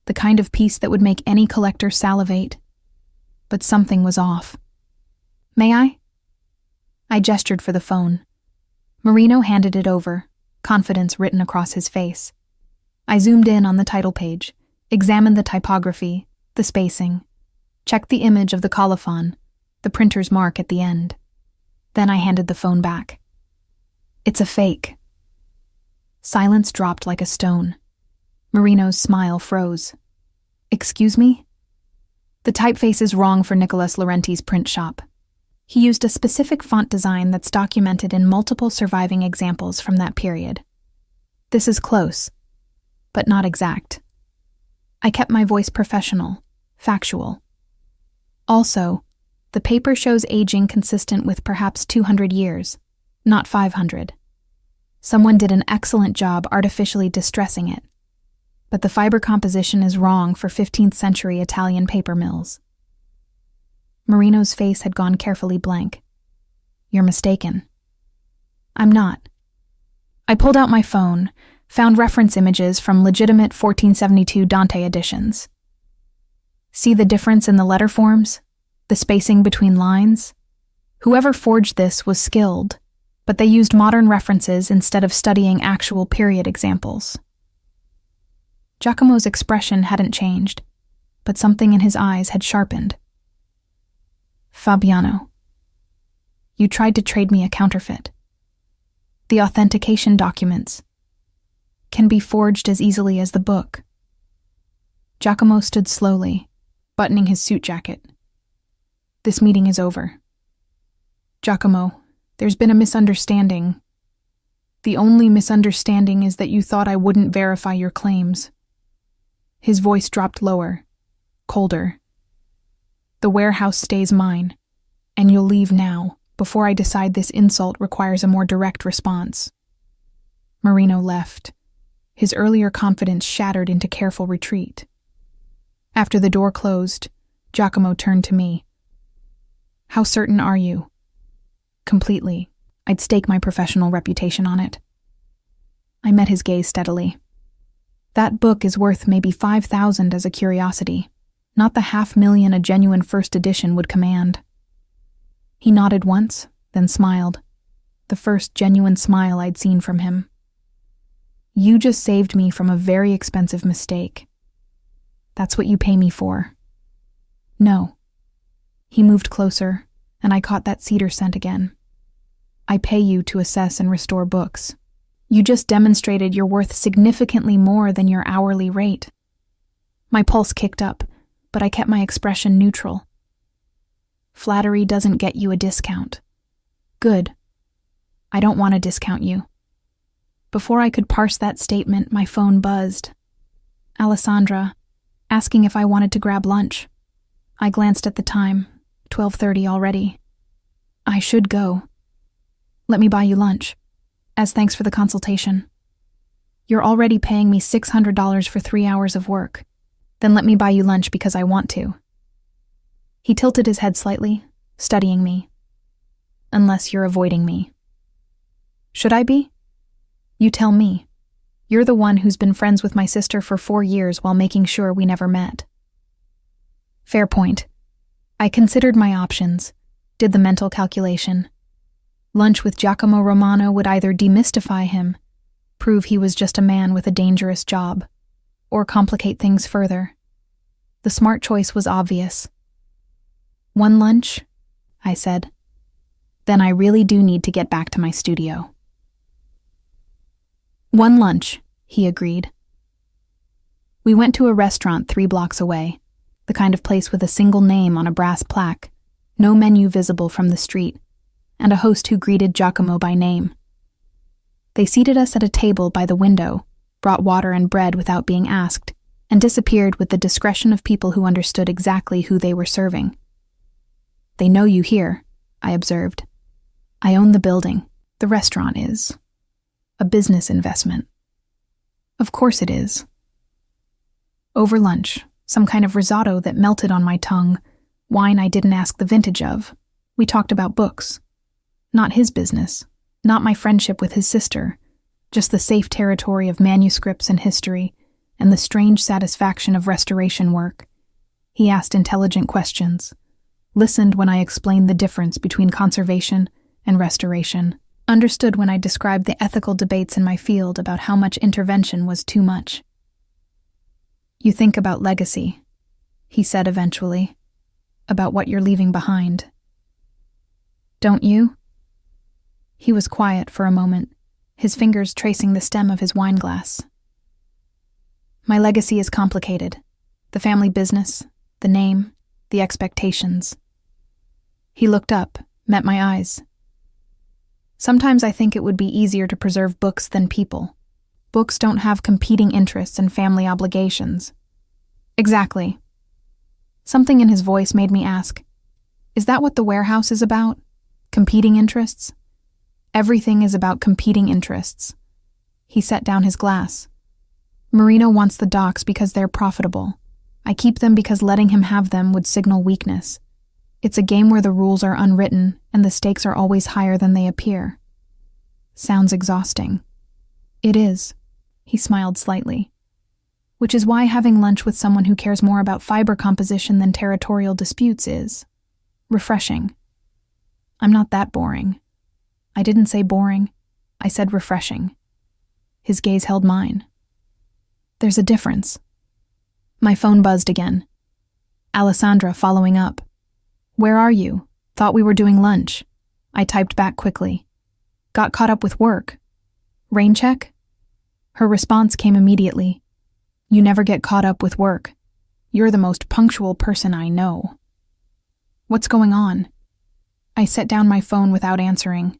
the kind of piece that would make any collector salivate. But something was off. "May I?" I gestured for the phone. Marino handed it over, confidence written across his face. I zoomed in on the title page, examined the typography, the spacing, checked the image of the colophon, the printer's mark at the end. Then I handed the phone back. "It's a fake." Silence dropped like a stone. Marino's smile froze. "Excuse me?" "The typeface is wrong for Nicholas Laurenti's print shop. He used a specific font design that's documented in multiple surviving examples from that period. This is close, but not exact." I kept my voice professional, factual. "Also, the paper shows aging consistent with perhaps 200 years, not 500. Someone did an excellent job artificially distressing it. But the fiber composition is wrong for 15th century Italian paper mills." Marino's face had gone carefully blank. "You're mistaken." "I'm not." I pulled out my phone, found reference images from legitimate 1472 Dante editions. "See the difference in the letter forms? The spacing between lines? Whoever forged this was skilled, but they used modern references instead of studying actual period examples." Giacomo's expression hadn't changed, but something in his eyes had sharpened. "Fabiano, you tried to trade me a counterfeit. The authentication documents can be forged as easily as the book." Giacomo stood slowly, buttoning his suit jacket. "This meeting is over. Giacomo, there's been a misunderstanding. The only misunderstanding is that you thought I wouldn't verify your claims." His voice dropped lower, colder. "The warehouse stays mine, and you'll leave now, before I decide this insult requires a more direct response." Marino left, his earlier confidence shattered into careful retreat. After the door closed, Giacomo turned to me. "How certain are you?" "Completely. I'd stake my professional reputation on it." I met his gaze steadily. "That book is worth maybe 5,000 as a curiosity, not the 500,000 a genuine first edition would command." He nodded once, then smiled, the first genuine smile I'd seen from him. "You just saved me from a very expensive mistake. That's what you pay me for." "No." He moved closer, and I caught that cedar scent again. "I pay you to assess and restore books. You just demonstrated you're worth significantly more than your hourly rate." My pulse kicked up, but I kept my expression neutral. "Flattery doesn't get you a discount." "Good. I don't want to discount you." Before I could parse that statement, my phone buzzed. Alessandra, asking if I wanted to grab lunch. I glanced at the time, 12:30 already. "I should go." "Let me buy you lunch, as thanks for the consultation." "You're already paying me $600 for 3 hours of work. Then let me buy you lunch because I want to." He tilted his head slightly, studying me. "Unless you're avoiding me." "Should I be?" "You tell me. You're the one who's been friends with my sister for 4 years while making sure we never met." Fair point. I considered my options, did the mental calculation. Lunch with Giacomo Romano would either demystify him, prove he was just a man with a dangerous job, or complicate things further. The smart choice was obvious. 1 lunch, I said. Then I really do need to get back to my studio. 1 lunch, he agreed. We went to a restaurant 3 blocks away, the kind of place with a single name on a brass plaque, no menu visible from the street, and a host who greeted Giacomo by name. They seated us at a table by the window, brought water and bread without being asked, and disappeared with the discretion of people who understood exactly who they were serving. They know you here, I observed. I own the building. The restaurant is. A business investment. Of course it is. Over lunch, some kind of risotto that melted on my tongue, wine I didn't ask the vintage of. We talked about books. Not his business, not my friendship with his sister, just the safe territory of manuscripts and history, and the strange satisfaction of restoration work. He asked intelligent questions, listened when I explained the difference between conservation and restoration, understood when I described the ethical debates in my field about how much intervention was too much. You think about legacy, he said eventually, about what you're leaving behind. Don't you? He was quiet for a moment, his fingers tracing the stem of his wineglass. My legacy is complicated. The family business, the name, the expectations. He looked up, met my eyes. Sometimes I think it would be easier to preserve books than people. Books don't have competing interests and family obligations. Exactly. Something in his voice made me ask, is that what the warehouse is about? Competing interests? Everything is about competing interests. He set down his glass. Marino wants the docks because they're profitable. I keep them because letting him have them would signal weakness. It's a game where the rules are unwritten and the stakes are always higher than they appear. Sounds exhausting. It is. He smiled slightly. Which is why having lunch with someone who cares more about fiber composition than territorial disputes is refreshing. I'm not that boring. I didn't say boring. I said refreshing. His gaze held mine. There's a difference. My phone buzzed again. Alessandra following up. Where are you? Thought we were doing lunch. I typed back quickly. Got caught up with work. Rain check? Her response came immediately. You never get caught up with work. You're the most punctual person I know. What's going on? I set down my phone without answering.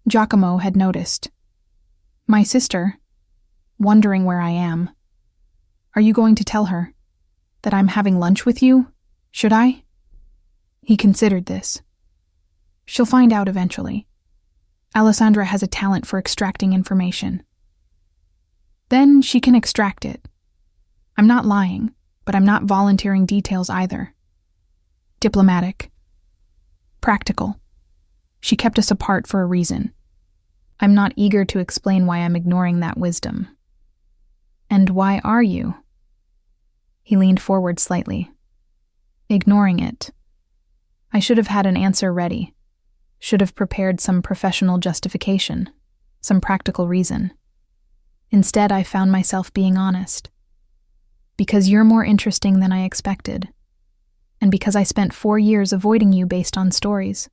Giacomo had noticed. My sister, wondering where I am. Are you going to tell her that I'm having lunch with you? Should I? He considered this. She'll find out eventually. Alessandra has a talent for extracting information. Then she can extract it. I'm not lying, but I'm not volunteering details either. Diplomatic. Practical. She kept us apart for a reason. I'm not eager to explain why I'm ignoring that wisdom. And why are you? He leaned forward slightly. Ignoring it. I should have had an answer ready. Should have prepared some professional justification, some practical reason. Instead, I found myself being honest. Because you're more interesting than I expected. And because I spent 4 years avoiding you based on stories.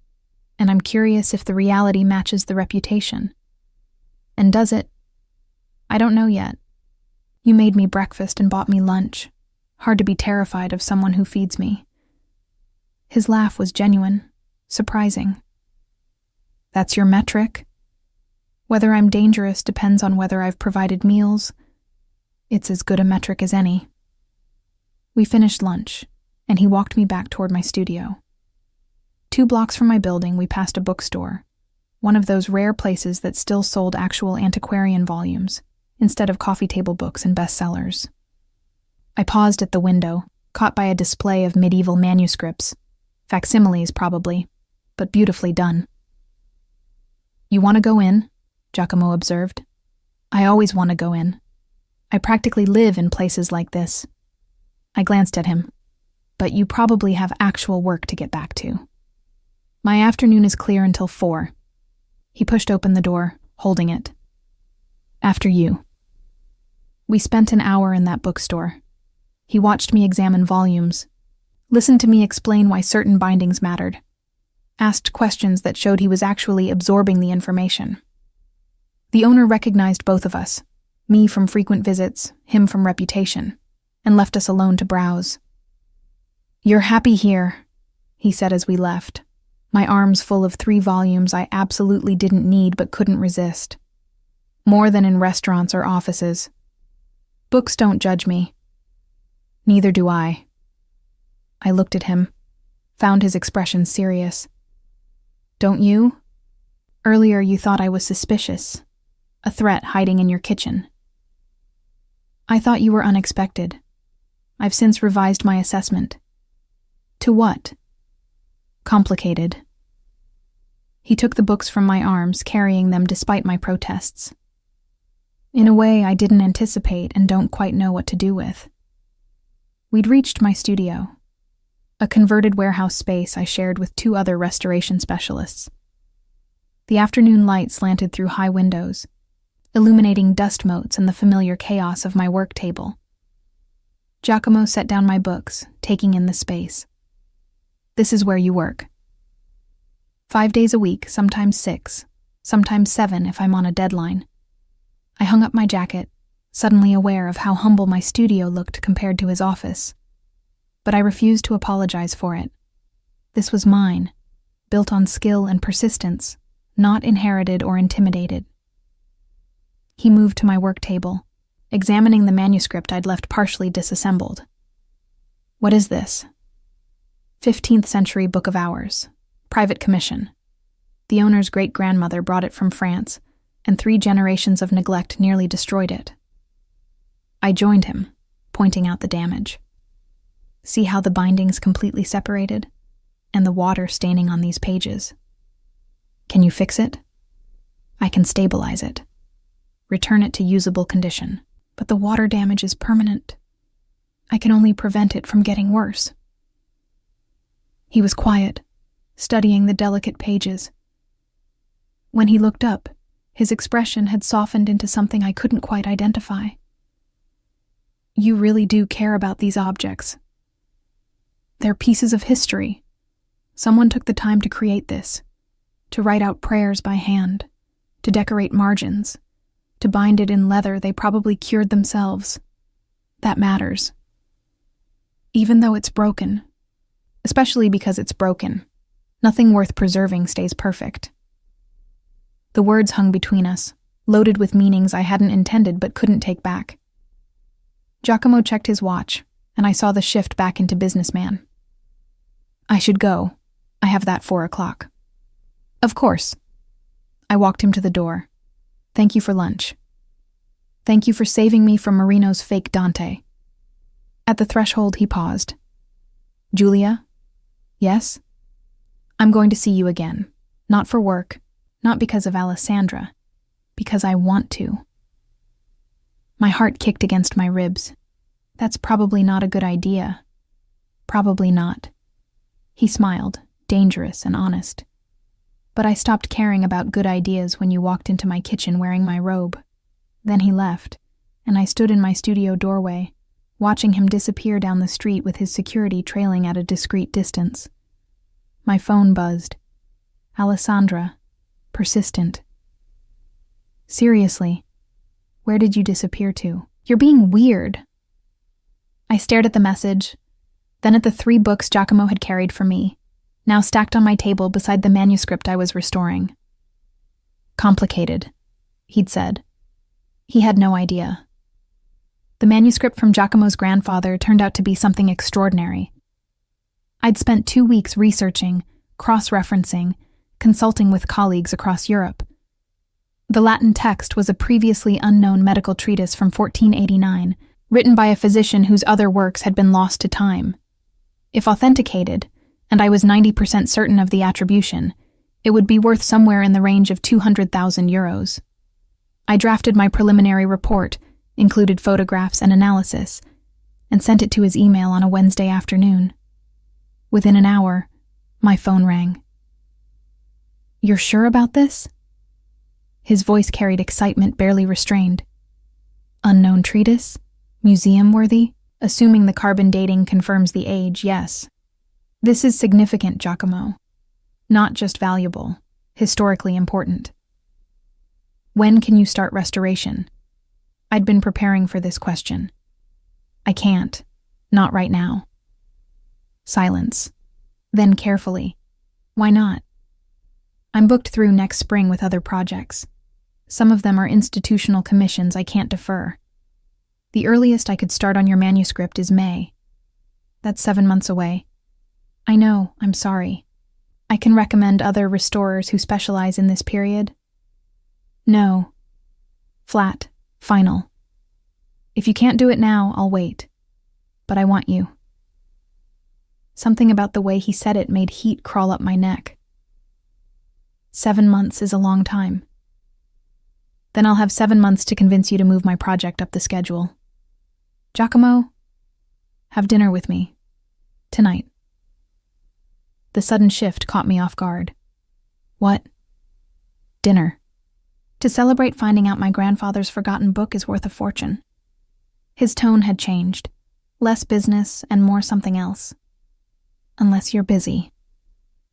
And I'm curious if the reality matches the reputation. And does it? I don't know yet. You made me breakfast and bought me lunch. Hard to be terrified of someone who feeds me. His laugh was genuine, surprising. That's your metric? Whether I'm dangerous depends on whether I've provided meals. It's as good a metric as any. We finished lunch, and he walked me back toward my studio. 2 blocks from my building, we passed a bookstore, one of those rare places that still sold actual antiquarian volumes, instead of coffee table books and bestsellers. I paused at the window, caught by a display of medieval manuscripts, facsimiles probably, but beautifully done. You want to go in? Giacomo observed. I always want to go in. I practically live in places like this. I glanced at him. But you probably have actual work to get back to. My afternoon is clear until 4. He pushed open the door, holding it. After you. We spent an hour in that bookstore. He watched me examine volumes, listened to me explain why certain bindings mattered, asked questions that showed he was actually absorbing the information. The owner recognized both of us, me from frequent visits, him from reputation, and left us alone to browse. "You're happy here," he said as we left, my arms full of 3 volumes I absolutely didn't need but couldn't resist. More than in restaurants or offices. Books don't judge me. Neither do I. I looked at him, found his expression serious. "Don't you? Earlier you thought I was suspicious, a threat hiding in your kitchen." "I thought you were unexpected. I've since revised my assessment." "To what?" "Complicated." He took the books from my arms, carrying them despite my protests. In a way I didn't anticipate and don't quite know what to do with. We'd reached my studio, a converted warehouse space I shared with 2 other restoration specialists. The afternoon light slanted through high windows, illuminating dust motes and the familiar chaos of my work table. Giacomo set down my books, taking in the space. "This is where you work." 5 days a week, sometimes 6, sometimes 7 if I'm on a deadline. I hung up my jacket, suddenly aware of how humble my studio looked compared to his office. But I refused to apologize for it. This was mine, built on skill and persistence, not inherited or intimidated. He moved to my work table, examining the manuscript I'd left partially disassembled. "What is this?" 15th century Book of Hours, private commission. The owner's great-grandmother brought it from France, and 3 generations of neglect nearly destroyed it. I joined him, pointing out the damage. "See how the binding's completely separated? And the water staining on these pages. Can you fix it?" "I can stabilize it. Return it to usable condition. But the water damage is permanent. I can only prevent it from getting worse." He was quiet, studying the delicate pages. When he looked up, his expression had softened into something I couldn't quite identify. "You really do care about these objects. They're pieces of history. Someone took the time to create this, to write out prayers by hand, to decorate margins, to bind it in leather they probably cured themselves. That matters. Even though it's broken, especially because it's broken, nothing worth preserving stays perfect." The words hung between us, loaded with meanings I hadn't intended but couldn't take back. Giacomo checked his watch, and I saw the shift back into businessman. "I should go. I have that 4 o'clock. "Of course." I walked him to the door. "Thank you for lunch. Thank you for saving me from Marino's fake Dante." At the threshold, he paused. "Julia?" "Yes?" "I'm going to see you again. Not for work, not because of Alessandra, because I want to." My heart kicked against my ribs. That's probably not a good idea. Probably not. He smiled, dangerous and honest. But I stopped caring about good ideas when you walked into my kitchen wearing my robe. Then he left, and I stood in my studio doorway, watching him disappear down the street with his security trailing at a discreet distance. My phone buzzed. Alessandra. Persistent. "Seriously, where did you disappear to? You're being weird." I stared at the message, then at the 3 books Giacomo had carried for me, now stacked on my table beside the manuscript I was restoring. "Complicated," he'd said. He had no idea. The manuscript from Giacomo's grandfather turned out to be something extraordinary. I'd spent 2 weeks researching, cross-referencing, consulting with colleagues across Europe. The Latin text was a previously unknown medical treatise from 1489, written by a physician whose other works had been lost to time. If authenticated, and I was 90% certain of the attribution, it would be worth somewhere in the range of 200,000 euros. I drafted my preliminary report, included photographs and analysis, and sent it to his email on a Wednesday afternoon. Within an hour, my phone rang. "You're sure about this?" His voice carried excitement barely restrained. "Unknown treatise? Museum-worthy? Assuming the carbon dating confirms the age, yes. This is significant, Giacomo. Not just valuable, historically important. When can you start restoration? I'd been preparing for this question. I can't. Not right now. Silence. Then carefully. Why not? I'm booked through next spring with other projects. Some of them are institutional commissions I can't defer. The earliest I could start on your manuscript is May. That's 7 months away. I know, I'm sorry. I can recommend other restorers who specialize in this period. No. Flat. Final. If you can't do it now, I'll wait. But I want you. Something about the way he said it made heat crawl up my neck. 7 months is a long time. Then I'll have 7 months to convince you to move my project up the schedule. Giacomo, have dinner with me. Tonight. The sudden shift caught me off guard. What? Dinner. To celebrate finding out my grandfather's forgotten book is worth a fortune. His tone had changed. Less business and more something else. Unless you're busy.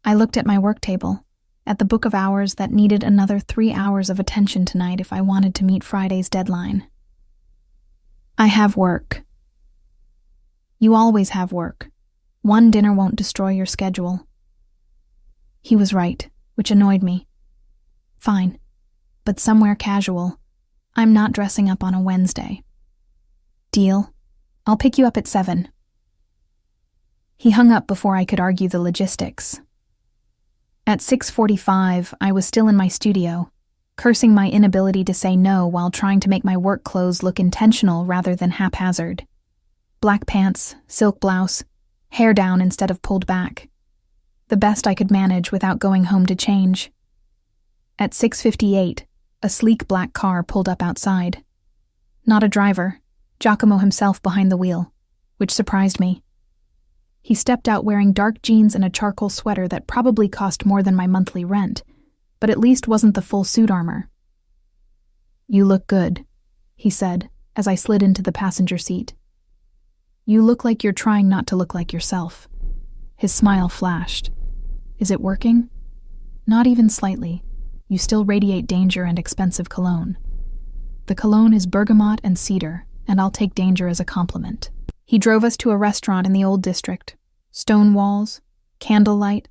I looked at my work table, at the book of hours that needed another 3 hours of attention tonight if I wanted to meet Friday's deadline. I have work. You always have work. One dinner won't destroy your schedule. He was right, which annoyed me. Fine, but somewhere casual. I'm not dressing up on a Wednesday. Deal? I'll pick you up at 7. He hung up before I could argue the logistics. At 6:45, I was still in my studio, cursing my inability to say no while trying to make my work clothes look intentional rather than haphazard. Black pants, silk blouse, hair down instead of pulled back. The best I could manage without going home to change. At 6:58, a sleek black car pulled up outside. Not a driver, Giacomo himself behind the wheel, which surprised me. He stepped out wearing dark jeans and a charcoal sweater that probably cost more than my monthly rent, but at least wasn't the full suit armor. You look good, he said as I slid into the passenger seat. You look like you're trying not to look like yourself. His smile flashed. Is it working? Not even slightly. You still radiate danger and expensive cologne. The cologne is bergamot and cedar, and I'll take danger as a compliment. He drove us to a restaurant in the old district. Stone walls, candlelight,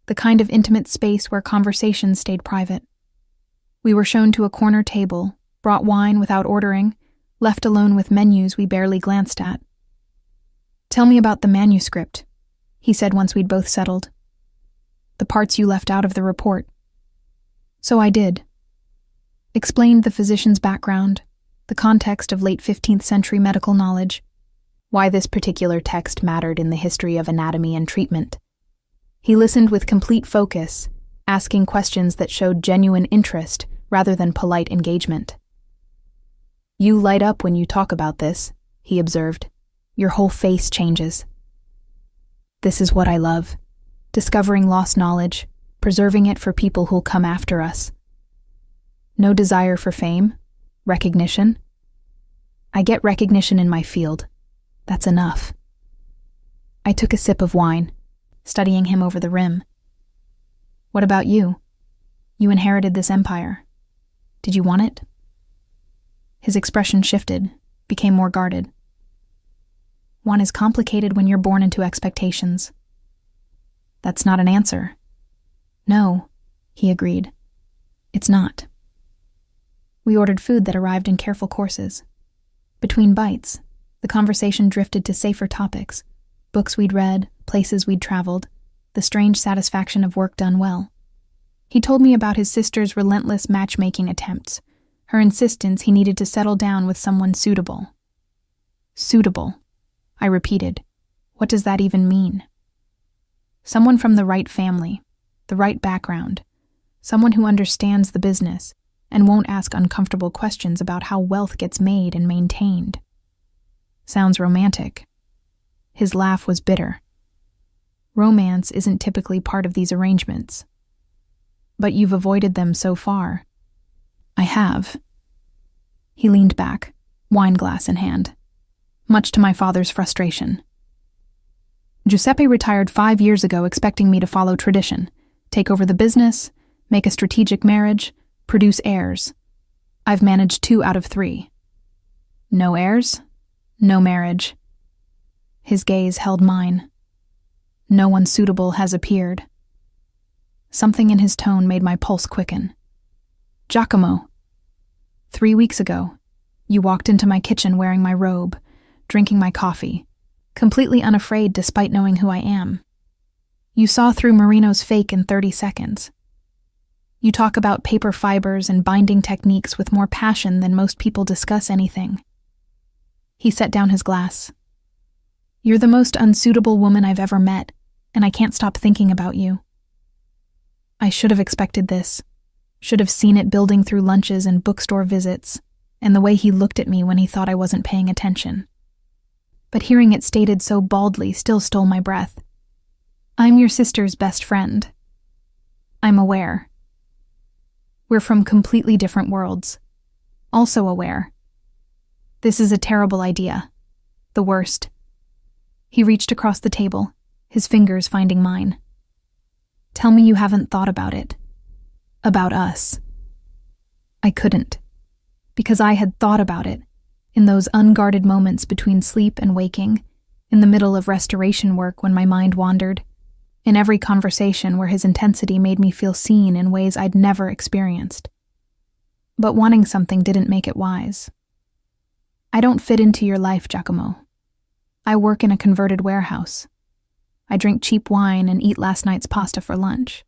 the kind of intimate space where conversations stayed private. We were shown to a corner table, brought wine without ordering, left alone with menus we barely glanced at. Tell me about the manuscript, he said once we'd both settled. The parts you left out of the report. So I did. Explained the physician's background, the context of late 15th century medical knowledge, why this particular text mattered in the history of anatomy and treatment. He listened with complete focus, asking questions that showed genuine interest rather than polite engagement. You light up when you talk about this, he observed. Your whole face changes. This is what I love. Discovering lost knowledge, preserving it for people who'll come after us. No desire for fame, recognition. I get recognition in my field. That's enough. I took a sip of wine, studying him over the rim. What about you? You inherited this empire. Did you want it? His expression shifted, became more guarded. One is complicated when you're born into expectations. That's not an answer. No, he agreed. It's not. We ordered food that arrived in careful courses. Between bites, the conversation drifted to safer topics, books we'd read, places we'd traveled, the strange satisfaction of work done well. He told me about his sister's relentless matchmaking attempts, her insistence he needed to settle down with someone suitable. Suitable, I repeated. What does that even mean? Someone from the right family, the right background, someone who understands the business and won't ask uncomfortable questions about how wealth gets made and maintained. Sounds romantic. His laugh was bitter. Romance isn't typically part of these arrangements. But you've avoided them so far. I have. He leaned back, wine glass in hand, much to my father's frustration. Giuseppe retired 5 years ago expecting me to follow tradition, take over the business, make a strategic marriage, produce heirs. I've managed 2 out of 3. No heirs, no marriage. His gaze held mine. No one suitable has appeared. Something in his tone made my pulse quicken. Giacomo, 3 weeks ago, you walked into my kitchen wearing my robe, drinking my coffee, completely unafraid despite knowing who I am. You saw through Marino's fake in 30 seconds. You talk about paper fibers and binding techniques with more passion than most people discuss anything. He set down his glass. You're the most unsuitable woman I've ever met, and I can't stop thinking about you. I should have expected this, should have seen it building through lunches and bookstore visits, and the way he looked at me when he thought I wasn't paying attention. But hearing it stated so baldly still stole my breath. I'm your sister's best friend. I'm aware. We're from completely different worlds. Also aware. This is a terrible idea. The worst. He reached across the table, his fingers finding mine. Tell me you haven't thought about it. About us. I couldn't. Because I had thought about it, in those unguarded moments between sleep and waking, in the middle of restoration work when my mind wandered, in every conversation where his intensity made me feel seen in ways I'd never experienced. But wanting something didn't make it wise. I don't fit into your life, Giacomo. I work in a converted warehouse. I drink cheap wine and eat last night's pasta for lunch.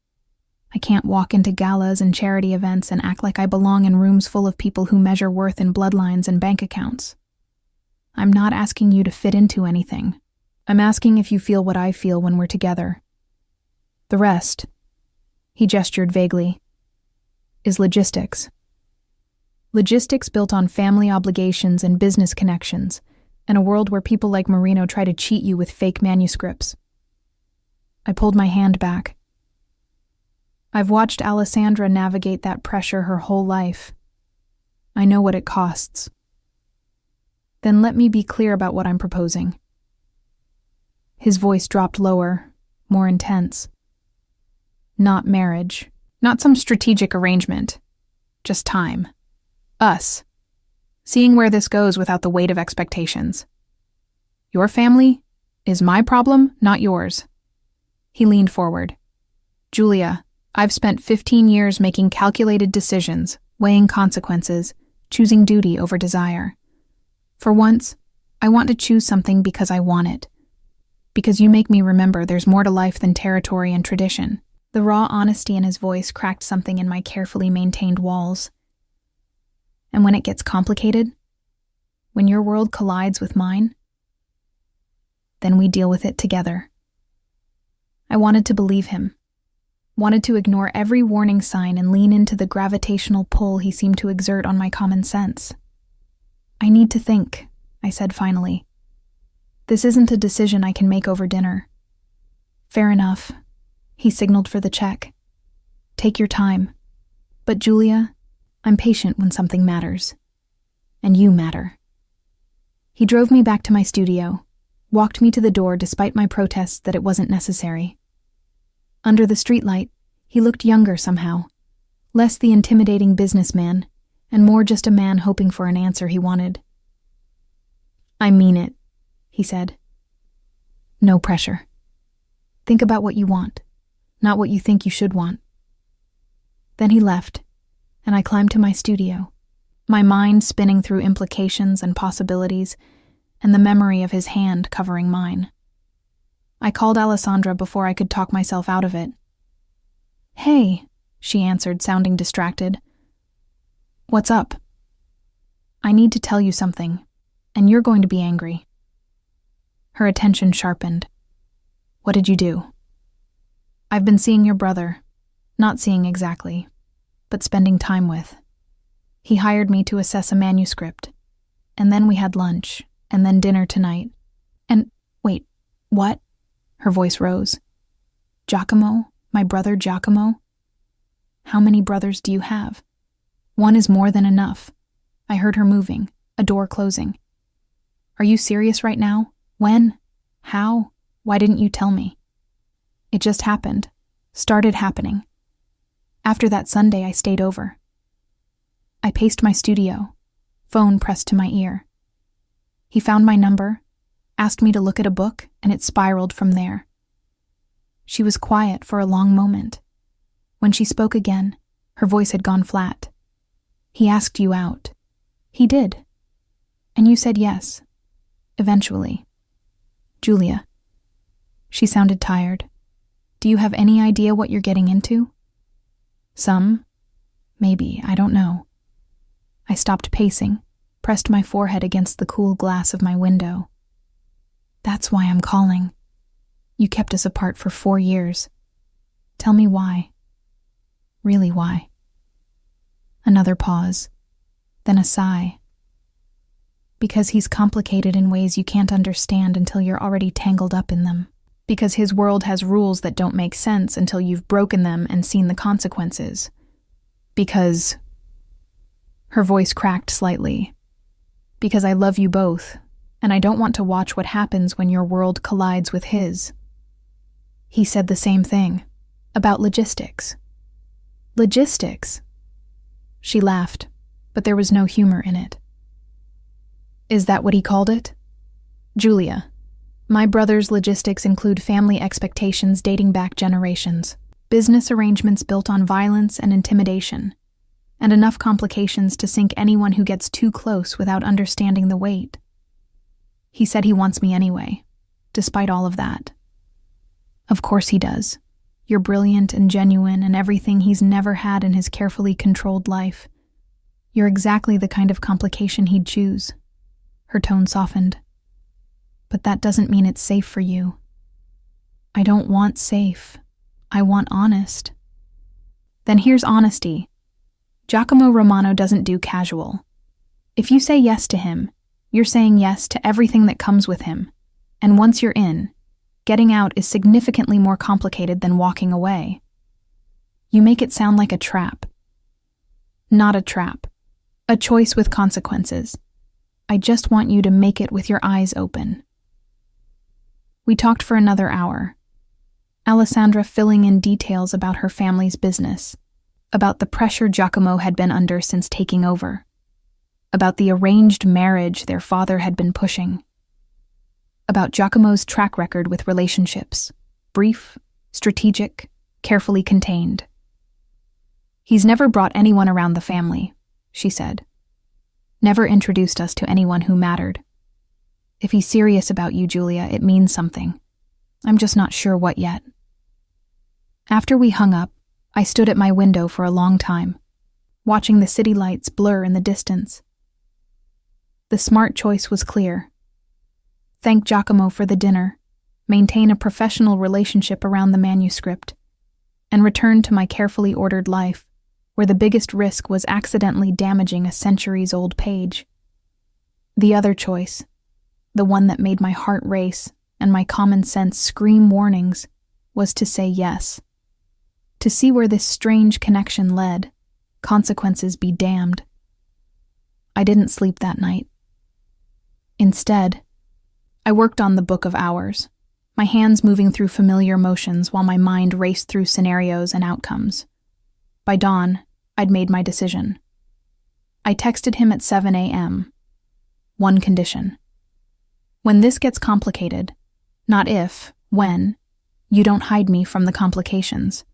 I can't walk into galas and charity events and act like I belong in rooms full of people who measure worth in bloodlines and bank accounts. I'm not asking you to fit into anything. I'm asking if you feel what I feel when we're together. The rest, he gestured vaguely, is logistics. Logistics built on family obligations and business connections, and a world where people like Marino try to cheat you with fake manuscripts. I pulled my hand back. I've watched Alessandra navigate that pressure her whole life. I know what it costs. Then let me be clear about what I'm proposing. His voice dropped lower, more intense. Not marriage, not some strategic arrangement. Just time. Us. Seeing where this goes without the weight of expectations. Your family is my problem, not yours. He leaned forward. Julia, I've spent 15 years making calculated decisions, weighing consequences, choosing duty over desire. For once, I want to choose something because I want it. Because you make me remember there's more to life than territory and tradition. The raw honesty in his voice cracked something in my carefully maintained walls. And when it gets complicated, when your world collides with mine, then we deal with it together. I wanted to believe him, wanted to ignore every warning sign and lean into the gravitational pull he seemed to exert on my common sense. I need to think, I said finally. This isn't a decision I can make over dinner. Fair enough. He signaled for the check. Take your time. But Julia, I'm patient when something matters. And you matter. He drove me back to my studio, walked me to the door despite my protests that it wasn't necessary. Under the streetlight, he looked younger somehow, less the intimidating businessman, and more just a man hoping for an answer he wanted. I mean it, he said. No pressure. Think about what you want, not what you think you should want. Then he left, and I climbed to my studio, my mind spinning through implications and possibilities, and the memory of his hand covering mine. I called Alessandra before I could talk myself out of it. Hey, she answered, sounding distracted. What's up? I need to tell you something, and you're going to be angry. Her attention sharpened. What did you do? I've been seeing your brother. Not seeing exactly, but spending time with. He hired me to assess a manuscript, and then we had lunch, and then dinner tonight. And, wait, what? Her voice rose. Giacomo? My brother Giacomo? How many brothers do you have? One is more than enough. I heard her moving, a door closing. Are you serious right now? When? How? Why didn't you tell me? It just happened. Started happening. After that Sunday, I stayed over. I paced my studio, phone pressed to my ear. He found my number, asked me to look at a book, and it spiraled from there. She was quiet for a long moment. When she spoke again, her voice had gone flat. He asked you out. He did. And you said yes. Eventually. Julia. She sounded tired. Do you have any idea what you're getting into? Some. Maybe, I don't know. I stopped pacing, pressed my forehead against the cool glass of my window. That's why I'm calling. You kept us apart for 4 years. Tell me why. Really why? Another pause, then a sigh. Because he's complicated in ways you can't understand until you're already tangled up in them. Because his world has rules that don't make sense until you've broken them and seen the consequences. Because... Her voice cracked slightly. Because I love you both, and I don't want to watch what happens when your world collides with his. He said the same thing, about logistics. Logistics? She laughed, but there was no humor in it. Is that what he called it? Julia, my brother's logistics include family expectations dating back generations, business arrangements built on violence and intimidation, and enough complications to sink anyone who gets too close without understanding the weight. He said he wants me anyway, despite all of that. Of course he does. You're brilliant and genuine and everything he's never had in his carefully controlled life. You're exactly the kind of complication he'd choose. Her tone softened. But that doesn't mean it's safe for you. I don't want safe. I want honest. Then here's honesty. Giacomo Romano doesn't do casual. If you say yes to him, you're saying yes to everything that comes with him. And once you're in, getting out is significantly more complicated than walking away. You make it sound like a trap. Not a trap. A choice with consequences. I just want you to make it with your eyes open. We talked for another hour. Alessandra filling in details about her family's business, about the pressure Giacomo had been under since taking over, about the arranged marriage their father had been pushing, about Giacomo's track record with relationships, brief, strategic, carefully contained. He's never brought anyone around the family, she said. Never introduced us to anyone who mattered. If he's serious about you, Julia, it means something. I'm just not sure what yet. After we hung up, I stood at my window for a long time, watching the city lights blur in the distance. The smart choice was clear. Thank Giacomo for the dinner, maintain a professional relationship around the manuscript, and return to my carefully ordered life, where the biggest risk was accidentally damaging a centuries-old page. The other choice, the one that made my heart race and my common sense scream warnings, was to say yes. To see where this strange connection led, consequences be damned. I didn't sleep that night. Instead, I worked on the Book of Hours, my hands moving through familiar motions while my mind raced through scenarios and outcomes. By dawn, I'd made my decision. I texted him at 7 a.m. One condition. When this gets complicated, not if, when, you don't hide me from the complications.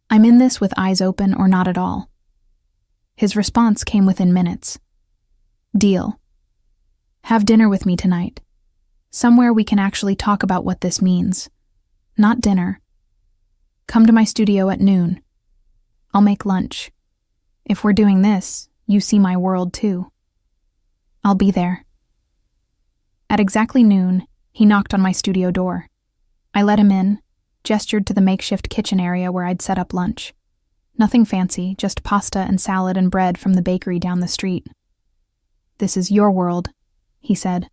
I'm in this with eyes open or not at all. His response came within minutes. Deal. Have dinner with me tonight. Somewhere we can actually talk about what this means. Not dinner. Come to my studio at noon. I'll make lunch. If we're doing this, you see my world too. I'll be there. At exactly noon, he knocked on my studio door. I let him in, gestured to the makeshift kitchen area where I'd set up lunch. Nothing fancy, just pasta and salad and bread from the bakery down the street. This is your world, he said,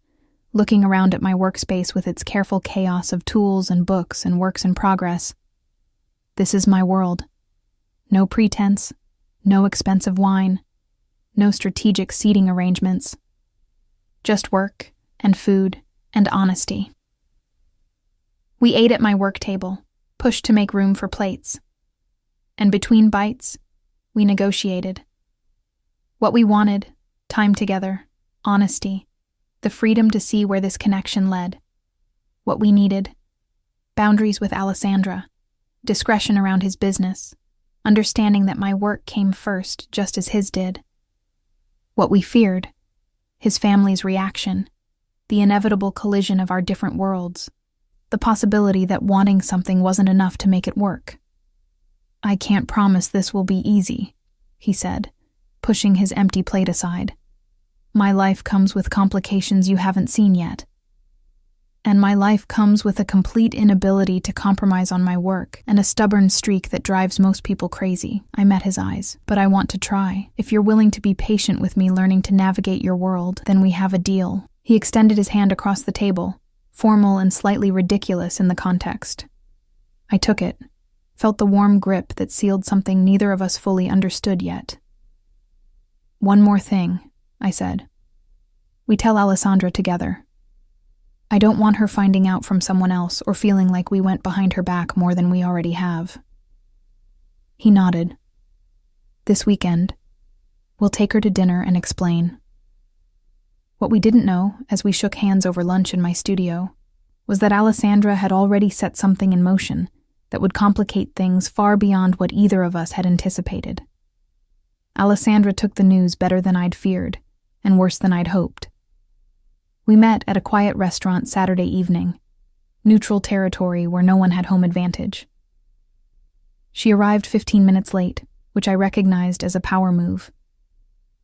looking around at my workspace with its careful chaos of tools and books and works in progress. This is my world. No pretense, no expensive wine, no strategic seating arrangements. Just work and food and honesty. We ate at my work table, pushed to make room for plates. And between bites, we negotiated. What we wanted, time together, honesty, the freedom to see where this connection led. What we needed, boundaries with Alessandra, discretion around his business, understanding that my work came first just as his did. What we feared, his family's reaction, the inevitable collision of our different worlds, the possibility that wanting something wasn't enough to make it work. I can't promise this will be easy, he said, pushing his empty plate aside. My life comes with complications you haven't seen yet. And my life comes with a complete inability to compromise on my work and a stubborn streak that drives most people crazy. I met his eyes. But I want to try. If you're willing to be patient with me learning to navigate your world, then we have a deal. He extended his hand across the table, formal and slightly ridiculous in the context. I took it, felt the warm grip that sealed something neither of us fully understood yet. One more thing, I said. We tell Alessandra together. I don't want her finding out from someone else or feeling like we went behind her back more than we already have. He nodded. This weekend, we'll take her to dinner and explain. What we didn't know, as we shook hands over lunch in my studio, was that Alessandra had already set something in motion that would complicate things far beyond what either of us had anticipated. Alessandra took the news better than I'd feared, and worse than I'd hoped. We met at a quiet restaurant Saturday evening, neutral territory where no one had home advantage. She arrived 15 minutes late, which I recognized as a power move.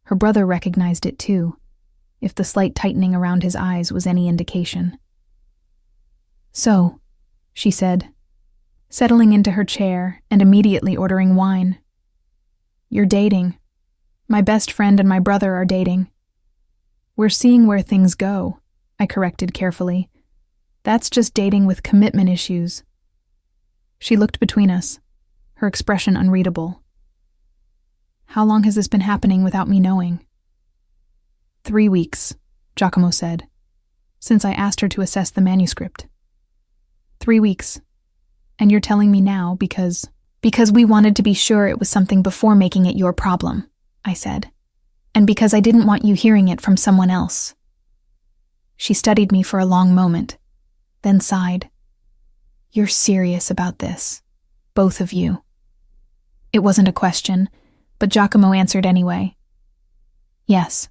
Her brother recognized it too, if the slight tightening around his eyes was any indication. So, she said, settling into her chair and immediately ordering wine. You're dating. My best friend and my brother are dating. We're seeing where things go, I corrected carefully. That's just dating with commitment issues. She looked between us, her expression unreadable. How long has this been happening without me knowing? 3 weeks, Giacomo said, since I asked her to assess the manuscript. 3 weeks. And you're telling me now because we wanted to be sure it was something before making it your problem, I said. And because I didn't want you hearing it from someone else. She studied me for a long moment, then sighed. You're serious about this, both of you. It wasn't a question, but Giacomo answered anyway. Yes.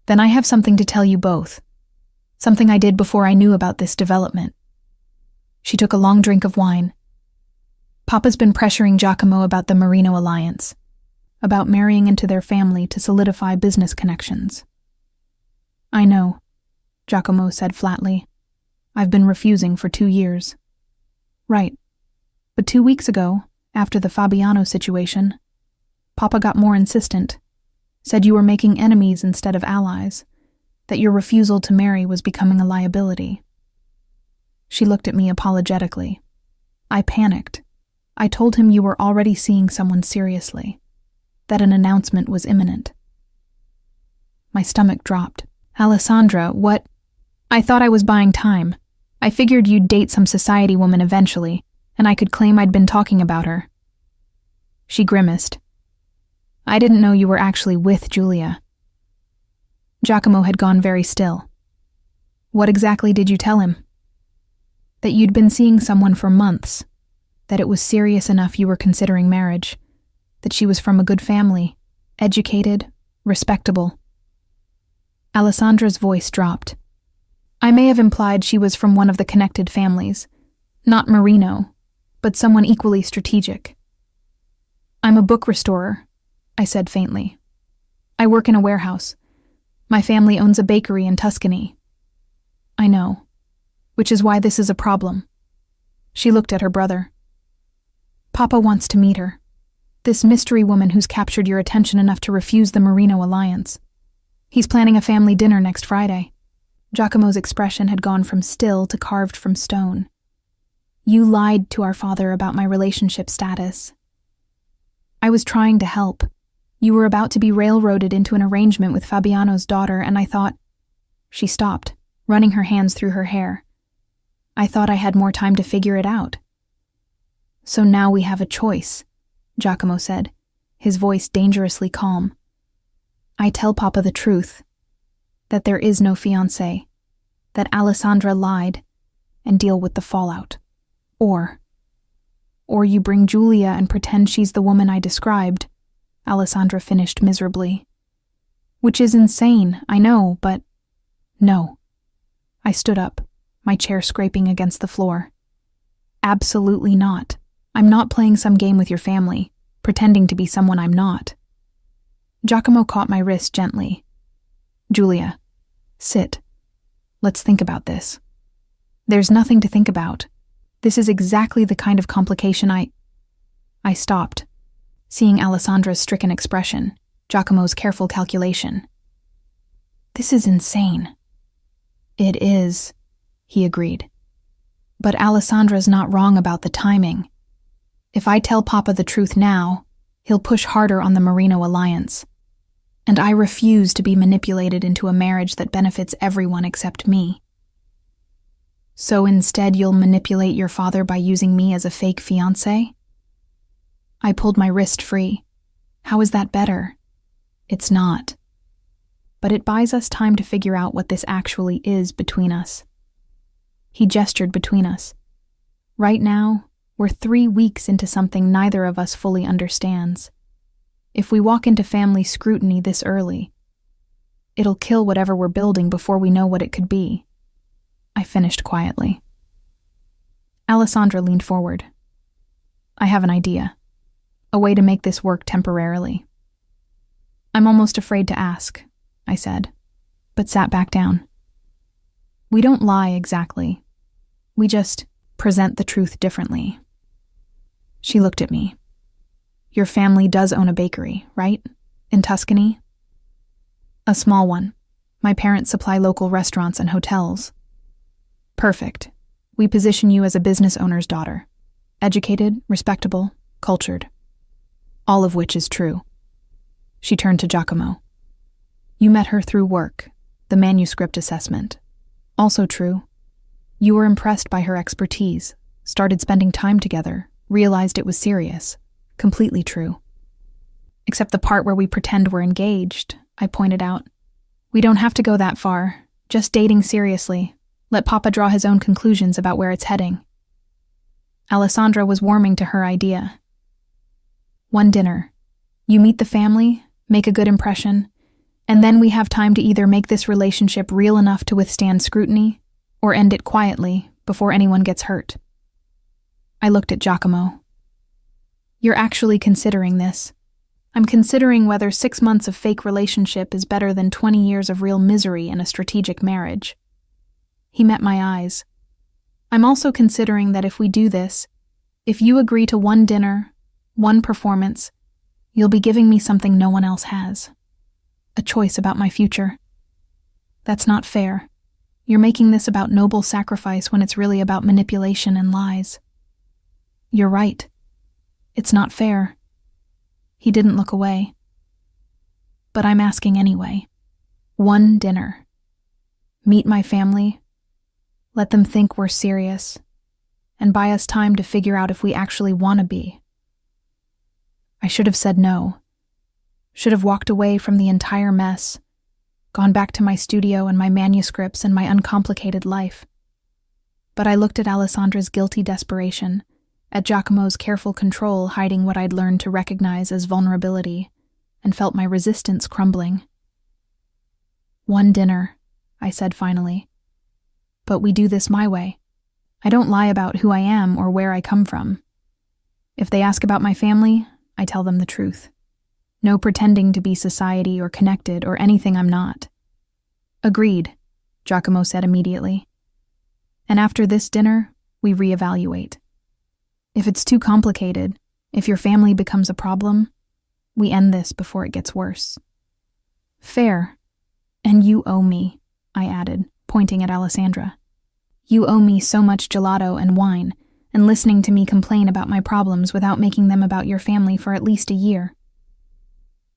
Then I have something to tell you both, something I did before I knew about this development. She took a long drink of wine. Papa's been pressuring Giacomo about the Marino alliance, about marrying into their family to solidify business connections. I know, Giacomo said flatly. I've been refusing for 2 years. Right. But 2 weeks ago, after the Fabiano situation, Papa got more insistent, said you were making enemies instead of allies, that your refusal to marry was becoming a liability. She looked at me apologetically. I panicked. I told him you were already seeing someone seriously, that an announcement was imminent. My stomach dropped. Alessandra, what? I thought I was buying time. I figured you'd date some society woman eventually, and I could claim I'd been talking about her. She grimaced. I didn't know you were actually with Julia. Giacomo had gone very still. What exactly did you tell him? That you'd been seeing someone for months, that it was serious enough you were considering marriage, that she was from a good family, educated, respectable. Alessandra's voice dropped. I may have implied she was from one of the connected families, not Marino, but someone equally strategic. I'm a book restorer, I said faintly. I work in a warehouse. My family owns a bakery in Tuscany. I know, which is why this is a problem. She looked at her brother. Papa wants to meet her. This mystery woman who's captured your attention enough to refuse the Marino alliance. He's planning a family dinner next Friday. Giacomo's expression had gone from still to carved from stone. You lied to our father about my relationship status. I was trying to help. You were about to be railroaded into an arrangement with Fabiano's daughter, and I thought... She stopped, running her hands through her hair. I thought I had more time to figure it out. So now we have a choice, Giacomo said, his voice dangerously calm. I tell Papa the truth, that there is no fiancé, that Alessandra lied, and deal with the fallout. Or you bring Julia and pretend she's the woman I described, Alessandra finished miserably. Which is insane, I know, but no. I stood up, my chair scraping against the floor. Absolutely not. I'm not playing some game with your family, pretending to be someone I'm not. Giacomo caught my wrist gently. Julia, sit. Let's think about this. There's nothing to think about. This is exactly the kind of complication I stopped, seeing Alessandra's stricken expression, Giacomo's careful calculation. This is insane. It is, he agreed. But Alessandra's not wrong about the timing. If I tell Papa the truth now, he'll push harder on the Marino alliance. And I refuse to be manipulated into a marriage that benefits everyone except me. So instead you'll manipulate your father by using me as a fake fiancé? I pulled my wrist free. How is that better? It's not. But it buys us time to figure out what this actually is between us. He gestured between us. Right now, we're 3 weeks into something neither of us fully understands. If we walk into family scrutiny this early, it'll kill whatever we're building before we know what it could be. I finished quietly. Alessandra leaned forward. I have an idea. A way to make this work temporarily. I'm almost afraid to ask, I said, but sat back down. We don't lie exactly. We just present the truth differently. She looked at me. Your family does own a bakery, right? In Tuscany? A small one. My parents supply local restaurants and hotels. Perfect. We position you as a business owner's daughter. Educated, respectable, cultured. All of which is true. She turned to Giacomo. You met her through work, the manuscript assessment. Also true. You were impressed by her expertise, started spending time together, realized it was serious. Completely true. Except the part where we pretend we're engaged, I pointed out. We don't have to go that far, just dating seriously. Let Papa draw his own conclusions about where it's heading. Alessandra was warming to her idea. One dinner. You meet the family, make a good impression, and then we have time to either make this relationship real enough to withstand scrutiny, or end it quietly before anyone gets hurt. I looked at Giacomo. You're actually considering this. I'm considering whether 6 months of fake relationship is better than 20 years of real misery in a strategic marriage. He met my eyes. I'm also considering that if we do this, if you agree to one dinner, one performance, you'll be giving me something no one else has. A choice about my future. That's not fair. You're making this about noble sacrifice when it's really about manipulation and lies. You're right. It's not fair. He didn't look away. But I'm asking anyway. One dinner. Meet my family. Let them think we're serious. And buy us time to figure out if we actually want to be. I should have said no. Should have walked away from the entire mess. Gone back to my studio and my manuscripts and my uncomplicated life. But I looked at Alessandra's guilty desperation, at Giacomo's careful control hiding what I'd learned to recognize as vulnerability, and felt my resistance crumbling. One dinner, I said finally. But we do this my way. I don't lie about who I am or where I come from. If they ask about my family, I tell them the truth. No pretending to be society or connected or anything I'm not. Agreed, Giacomo said immediately. And after this dinner, we reevaluate. If it's too complicated, if your family becomes a problem, we end this before it gets worse. Fair. And you owe me, I added, pointing at Alessandra. You owe me so much gelato and wine, and listening to me complain about my problems without making them about your family for at least a year.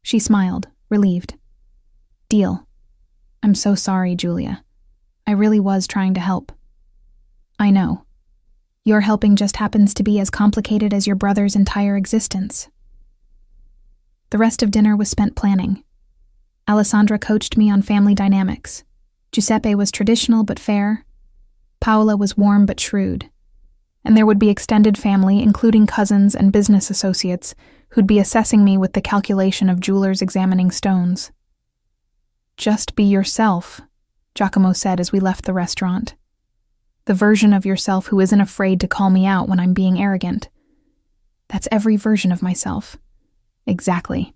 She smiled, relieved. Deal. I'm so sorry, Julia. I really was trying to help. I know. Your helping just happens to be as complicated as your brother's entire existence. The rest of dinner was spent planning. Alessandra coached me on family dynamics. Giuseppe was traditional but fair. Paola was warm but shrewd. And there would be extended family, including cousins and business associates, who'd be assessing me with the calculation of jewelers examining stones. Just be yourself, Giacomo said as we left the restaurant. The version of yourself who isn't afraid to call me out when I'm being arrogant. That's every version of myself. Exactly.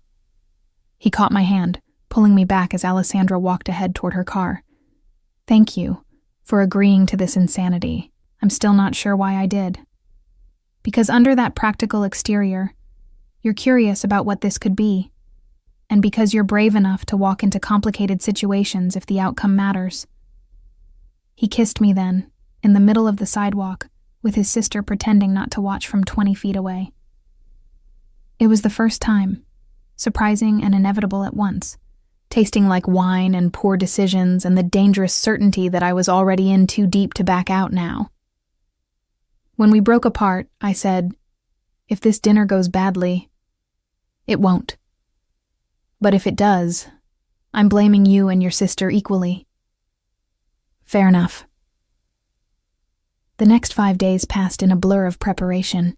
He caught my hand, pulling me back as Alessandra walked ahead toward her car. Thank you for agreeing to this insanity. I'm still not sure why I did. Because under that practical exterior, you're curious about what this could be. And because you're brave enough to walk into complicated situations if the outcome matters. He kissed me then, in the middle of the sidewalk, with his sister pretending not to watch from 20 feet away. It was the first time, surprising and inevitable at once, tasting like wine and poor decisions and the dangerous certainty that I was already in too deep to back out now. When we broke apart, I said, "If this dinner goes badly, it won't. But if it does, I'm blaming you and your sister equally." Fair enough. The next 5 days passed in a blur of preparation.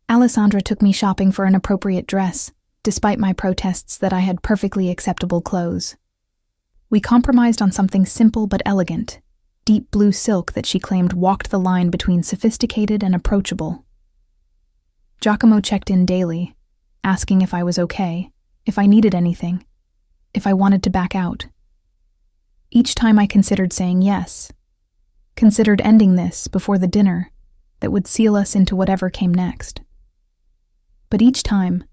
Alessandra took me shopping for an appropriate dress, despite my protests that I had perfectly acceptable clothes. We compromised on something simple but elegant, deep blue silk that she claimed walked the line between sophisticated and approachable. Giacomo checked in daily, asking if I was okay, if I needed anything, if I wanted to back out. Each time I considered saying yes, considered ending this before the dinner that would seal us into whatever came next. But each time,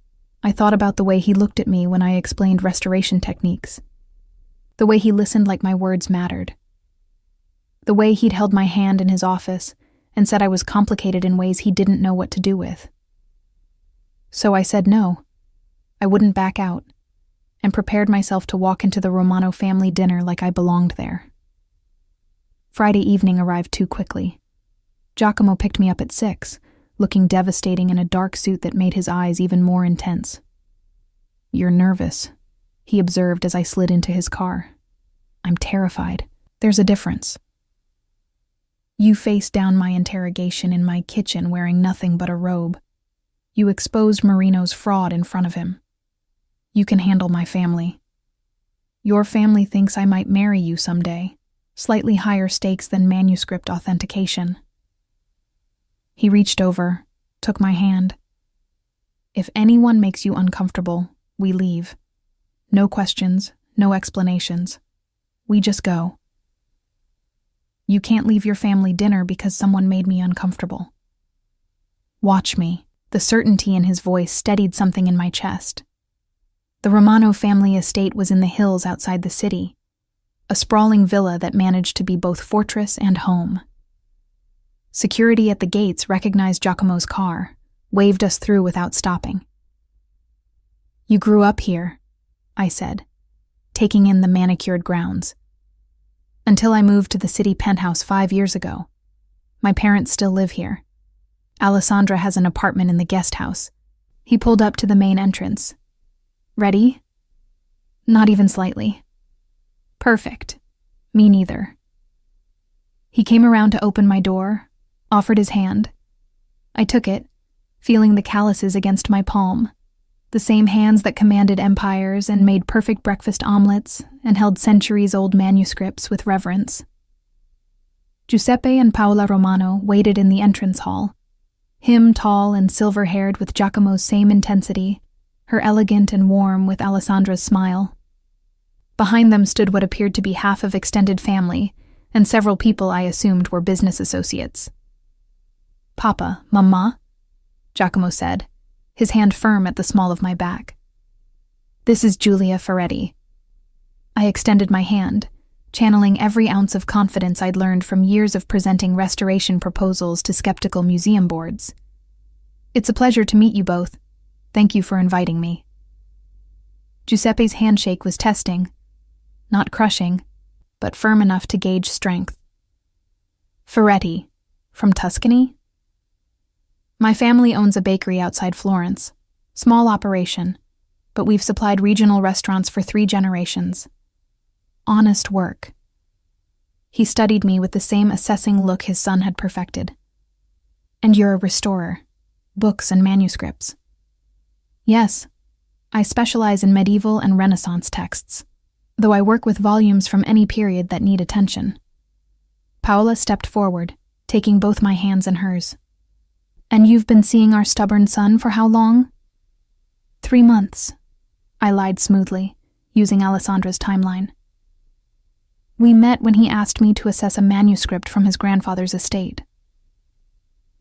I thought about the way he looked at me when I explained restoration techniques, the way he listened like my words mattered, the way he'd held my hand in his office and said I was complicated in ways he didn't know what to do with. So I said no, I wouldn't back out, and prepared myself to walk into the Romano family dinner like I belonged there. Friday evening arrived too quickly. Giacomo picked me up at 6, looking devastating in a dark suit that made his eyes even more intense. "You're nervous," he observed as I slid into his car. "I'm terrified. There's a difference. You faced down my interrogation in my kitchen wearing nothing but a robe. You exposed Marino's fraud in front of him. You can handle my family. Your family thinks I might marry you someday, slightly higher stakes than manuscript authentication." He reached over, took my hand. "If anyone makes you uncomfortable, we leave. No questions, no explanations. We just go. You can't leave your family dinner because someone made me uncomfortable. Watch me." The certainty in his voice steadied something in my chest. The Romano family estate was in the hills outside the city, a sprawling villa that managed to be both fortress and home. Security at the gates recognized Giacomo's car, waved us through without stopping. "You grew up here," I said, taking in the manicured grounds. "Until I moved to the city penthouse 5 years ago. My parents still live here. Alessandra has an apartment in the guest house." He pulled up to the main entrance. "Ready?" "Not even slightly." "Perfect. Me neither." He came around to open my door, offered his hand. I took it, feeling the calluses against my palm, the same hands that commanded empires and made perfect breakfast omelets and held centuries-old manuscripts with reverence. Giuseppe and Paola Romano waited in the entrance hall, him tall and silver-haired with Giacomo's same intensity, her elegant and warm with Alessandra's smile. Behind them stood what appeared to be half of extended family, and several people I assumed were business associates. "Papa, Mamma," Giacomo said, his hand firm at the small of my back. "This is Giulia Ferretti." I extended my hand, channeling every ounce of confidence I'd learned from years of presenting restoration proposals to skeptical museum boards. "It's a pleasure to meet you both. Thank you for inviting me." Giuseppe's handshake was testing, not crushing, but firm enough to gauge strength. "Ferretti," From Tuscany? My family owns a bakery outside Florence. Small operation, but we've supplied regional restaurants for 3 generations. Honest work. He studied me with the same assessing look his son had perfected. And you're a restorer. Books and manuscripts. Yes, I specialize in medieval and Renaissance texts, though I work with volumes from any period that need attention. Paola stepped forward, taking both my hands in hers. And you've been seeing our stubborn son for how long? 3 months, I lied smoothly, using Alessandra's timeline. We met when he asked me to assess a manuscript from his grandfather's estate.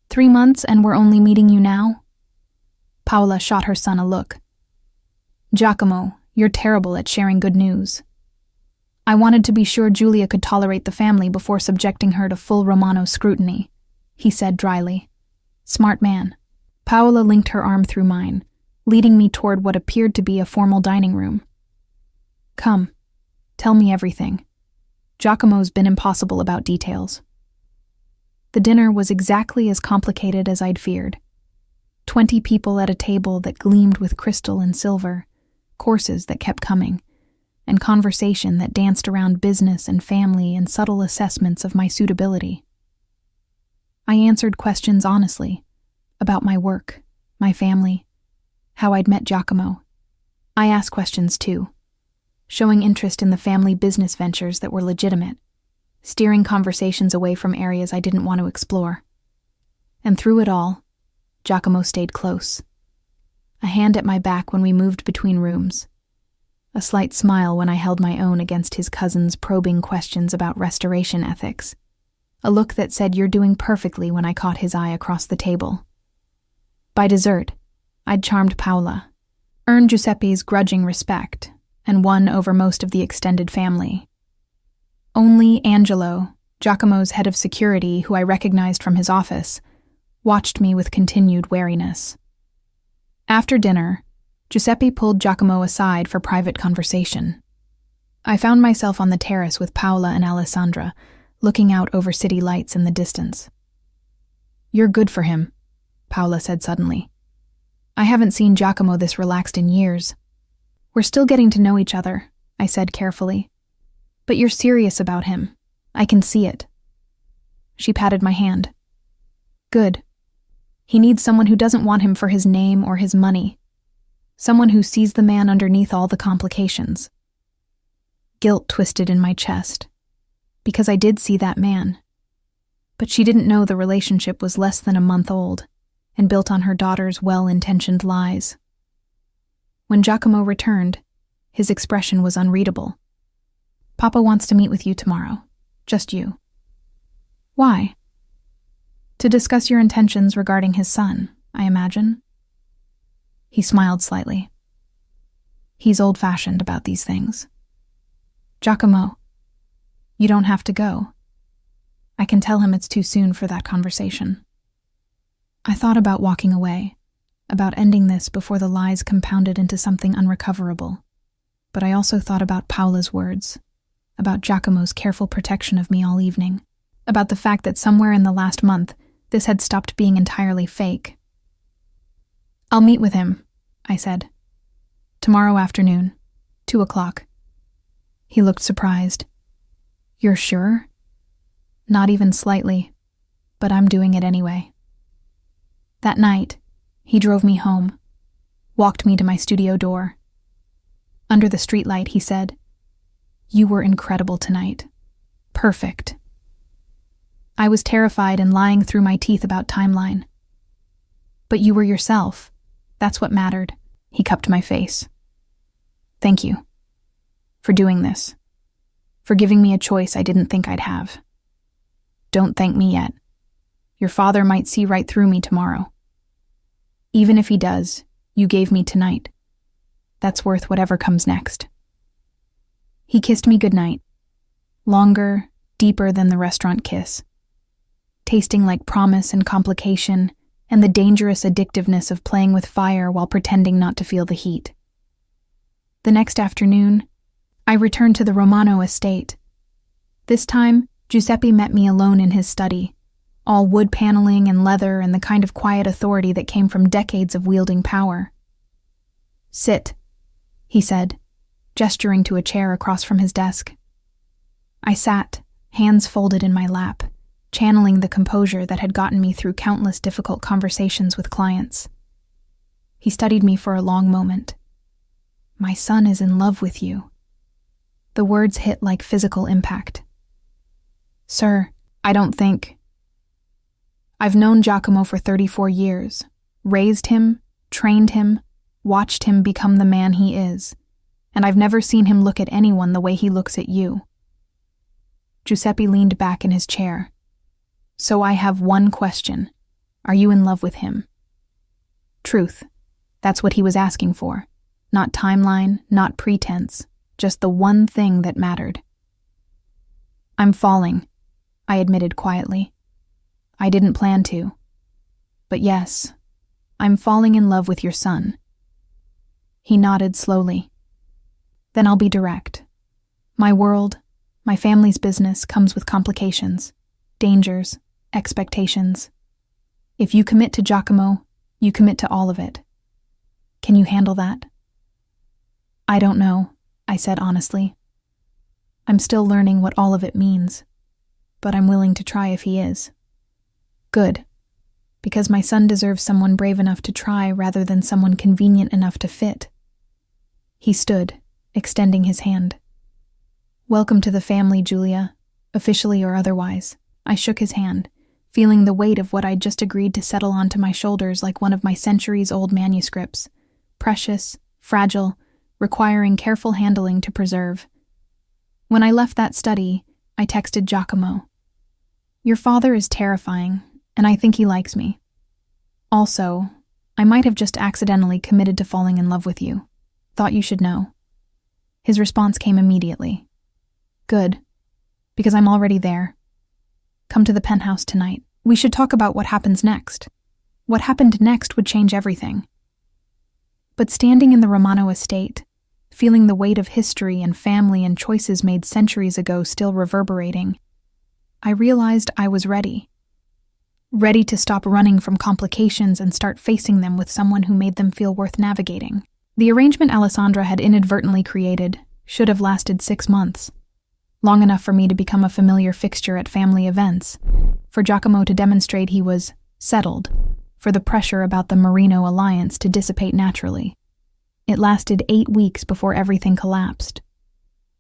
3 months and we're only meeting you now? Paola shot her son a look. Giacomo, you're terrible at sharing good news. I wanted to be sure Giulia could tolerate the family before subjecting her to full Romano scrutiny, he said dryly. Smart man. Paola linked her arm through mine, leading me toward what appeared to be a formal dining room. Come, tell me everything. Giacomo's been impossible about details. The dinner was exactly as complicated as I'd feared. 20 people at a table that gleamed with crystal and silver, courses that kept coming, and conversation that danced around business and family and subtle assessments of my suitability. I answered questions honestly, about my work, my family, how I'd met Giacomo. I asked questions too, showing interest in the family business ventures that were legitimate, steering conversations away from areas I didn't want to explore. And through it all, Giacomo stayed close. A hand at my back when we moved between rooms. A slight smile when I held my own against his cousin's probing questions about restoration ethics. A look that said you're doing perfectly when I caught his eye across the table. By dessert, I'd charmed Paola, earned Giuseppe's grudging respect, and won over most of the extended family. Only Angelo, Giacomo's head of security, who I recognized from his office, watched me with continued wariness. After dinner, Giuseppe pulled Giacomo aside for private conversation. I found myself on the terrace with Paola and Alessandra, looking out over city lights in the distance. You're good for him, Paola said suddenly. I haven't seen Giacomo this relaxed in years. We're still getting to know each other, I said carefully. But you're serious about him. I can see it. She patted my hand. Good. He needs someone who doesn't want him for his name or his money. Someone who sees the man underneath all the complications. Guilt twisted in my chest, because I did see that man. But she didn't know the relationship was less than a month old and built on her daughter's well-intentioned lies. When Giacomo returned, his expression was unreadable. Papa wants to meet with you tomorrow. Just you. Why? To discuss your intentions regarding his son, I imagine. He smiled slightly. He's old-fashioned about these things. Giacomo, you don't have to go. I can tell him it's too soon for that conversation. I thought about walking away, about ending this before the lies compounded into something unrecoverable. But I also thought about Paola's words, about Giacomo's careful protection of me all evening, about the fact that somewhere in the last month, this had stopped being entirely fake. I'll meet with him, I said. Tomorrow afternoon, 2:00. He looked surprised. You're sure? Not even slightly, but I'm doing it anyway. That night, he drove me home, walked me to my studio door. Under the streetlight, he said, You were incredible tonight. Perfect. I was terrified and lying through my teeth about timeline. But you were yourself. That's what mattered. He cupped my face. Thank you. For doing this. For giving me a choice I didn't think I'd have. Don't thank me yet. Your father might see right through me tomorrow. Even if he does, you gave me tonight. That's worth whatever comes next. He kissed me goodnight. Longer, deeper than the restaurant kiss. Tasting like promise and complication, and the dangerous addictiveness of playing with fire while pretending not to feel the heat. The next afternoon, I returned to the Romano estate. This time, Giuseppe met me alone in his study, all wood paneling and leather and the kind of quiet authority that came from decades of wielding power. "Sit," he said, gesturing to a chair across from his desk. I sat, hands folded in my lap, channeling the composure that had gotten me through countless difficult conversations with clients. He studied me for a long moment. "My son is in love with you." The words hit like physical impact. "Sir, I don't think..." I've known Giacomo for 34 years, raised him, trained him, watched him become the man he is, and I've never seen him look at anyone the way he looks at you. Giuseppe leaned back in his chair. "So I have one question. Are you in love with him?" Truth. That's what he was asking for. Not timeline, not pretense, just the one thing that mattered. "I'm falling," I admitted quietly. "I didn't plan to. But yes, I'm falling in love with your son." He nodded slowly. "Then I'll be direct. My world, my family's business comes with complications, dangers, expectations. If you commit to Giacomo, you commit to all of it. Can you handle that?" "I don't know," I said honestly. "I'm still learning what all of it means, but I'm willing to try if he is." "Good, because my son deserves someone brave enough to try rather than someone convenient enough to fit." He stood, extending his hand. "Welcome to the family, Julia, officially or otherwise." I shook his hand, feeling the weight of what I'd just agreed to settle onto my shoulders like one of my centuries-old manuscripts, precious, fragile, requiring careful handling to preserve. When I left that study, I texted Giacomo. "Your father is terrifying, and I think he likes me. Also, I might have just accidentally committed to falling in love with you. Thought you should know." His response came immediately. "Good, because I'm already there. Come to the penthouse tonight. We should talk about what happens next. What happened next would change everything." But standing in the Romano estate, feeling the weight of history and family and choices made centuries ago still reverberating, I realized I was ready. Ready to stop running from complications and start facing them with someone who made them feel worth navigating. The arrangement Alessandra had inadvertently created should have lasted 6 months. Long enough for me to become a familiar fixture at family events, for Giacomo to demonstrate he was settled, for the pressure about the Marino alliance to dissipate naturally. It lasted 8 weeks before everything collapsed.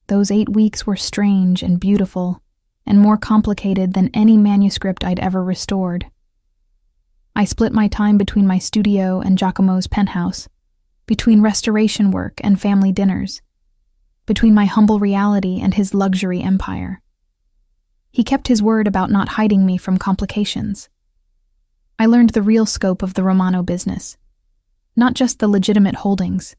Those 8 weeks were strange and beautiful, and more complicated than any manuscript I'd ever restored. I split my time between my studio and Giacomo's penthouse, between restoration work and family dinners, between my humble reality and his luxury empire. He kept his word about not hiding me from complications. I learned the real scope of the Romano business, not just the legitimate holdings,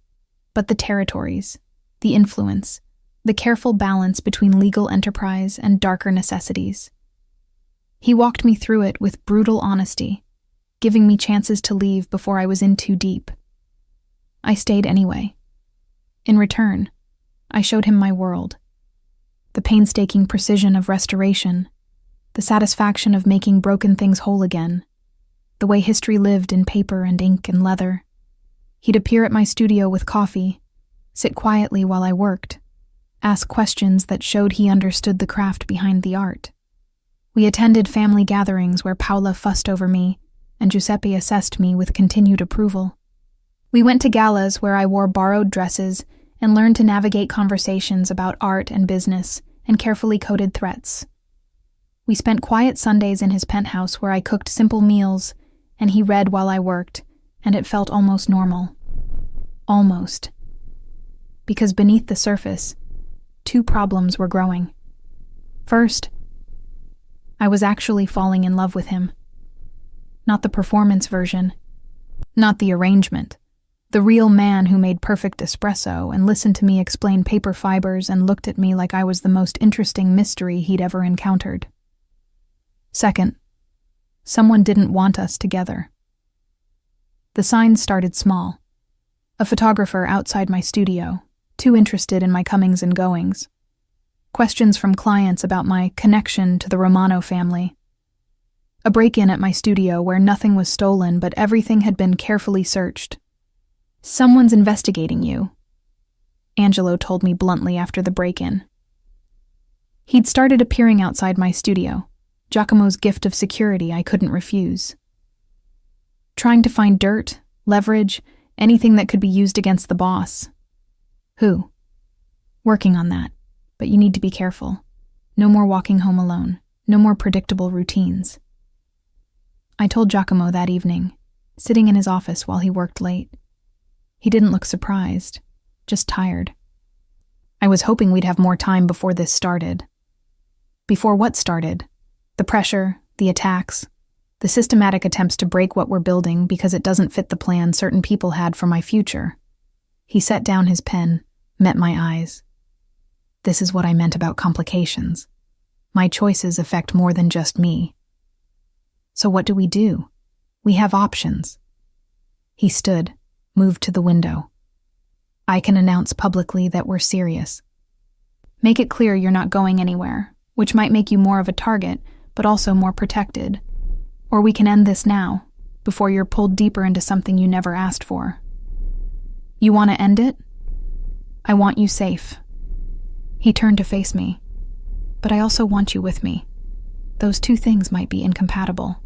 but the territories, the influence, the careful balance between legal enterprise and darker necessities. He walked me through it with brutal honesty, giving me chances to leave before I was in too deep. I stayed anyway. In return, I showed him my world. The painstaking precision of restoration, the satisfaction of making broken things whole again, the way history lived in paper and ink and leather. He'd appear at my studio with coffee, sit quietly while I worked, ask questions that showed he understood the craft behind the art. We attended family gatherings where Paola fussed over me and Giuseppe assessed me with continued approval. We went to galas where I wore borrowed dresses and learned to navigate conversations about art and business and carefully coded threats. We spent quiet Sundays in his penthouse where I cooked simple meals and he read while I worked, and it felt almost normal. Almost. Because beneath the surface, 2 problems were growing. First, I was actually falling in love with him. Not the performance version, not the arrangement, the real man who made perfect espresso and listened to me explain paper fibers and looked at me like I was the most interesting mystery he'd ever encountered. Second, someone didn't want us together. The signs started small. A photographer outside my studio, too interested in my comings and goings. Questions from clients about my connection to the Romano family. A break-in at my studio where nothing was stolen but everything had been carefully searched. Someone's investigating you, Angelo told me bluntly after the break-in. He'd started appearing outside my studio, Giacomo's gift of security I couldn't refuse. Trying to find dirt, leverage, anything that could be used against the boss. Who? Working on that, but you need to be careful. No more walking home alone, no more predictable routines. I told Giacomo that evening, sitting in his office while he worked late. He didn't look surprised, just tired. I was hoping we'd have more time before this started. Before what started? The pressure, the attacks, the systematic attempts to break what we're building because it doesn't fit the plan certain people had for my future. He set down his pen, met my eyes. This is what I meant about complications. My choices affect more than just me. So what do? We have options. He stood, moved to the window. I can announce publicly that we're serious. Make it clear you're not going anywhere, which might make you more of a target, but also more protected. Or we can end this now, before you're pulled deeper into something you never asked for. You want to end it? I want you safe. He turned to face me. But I also want you with me. Those two things might be incompatible.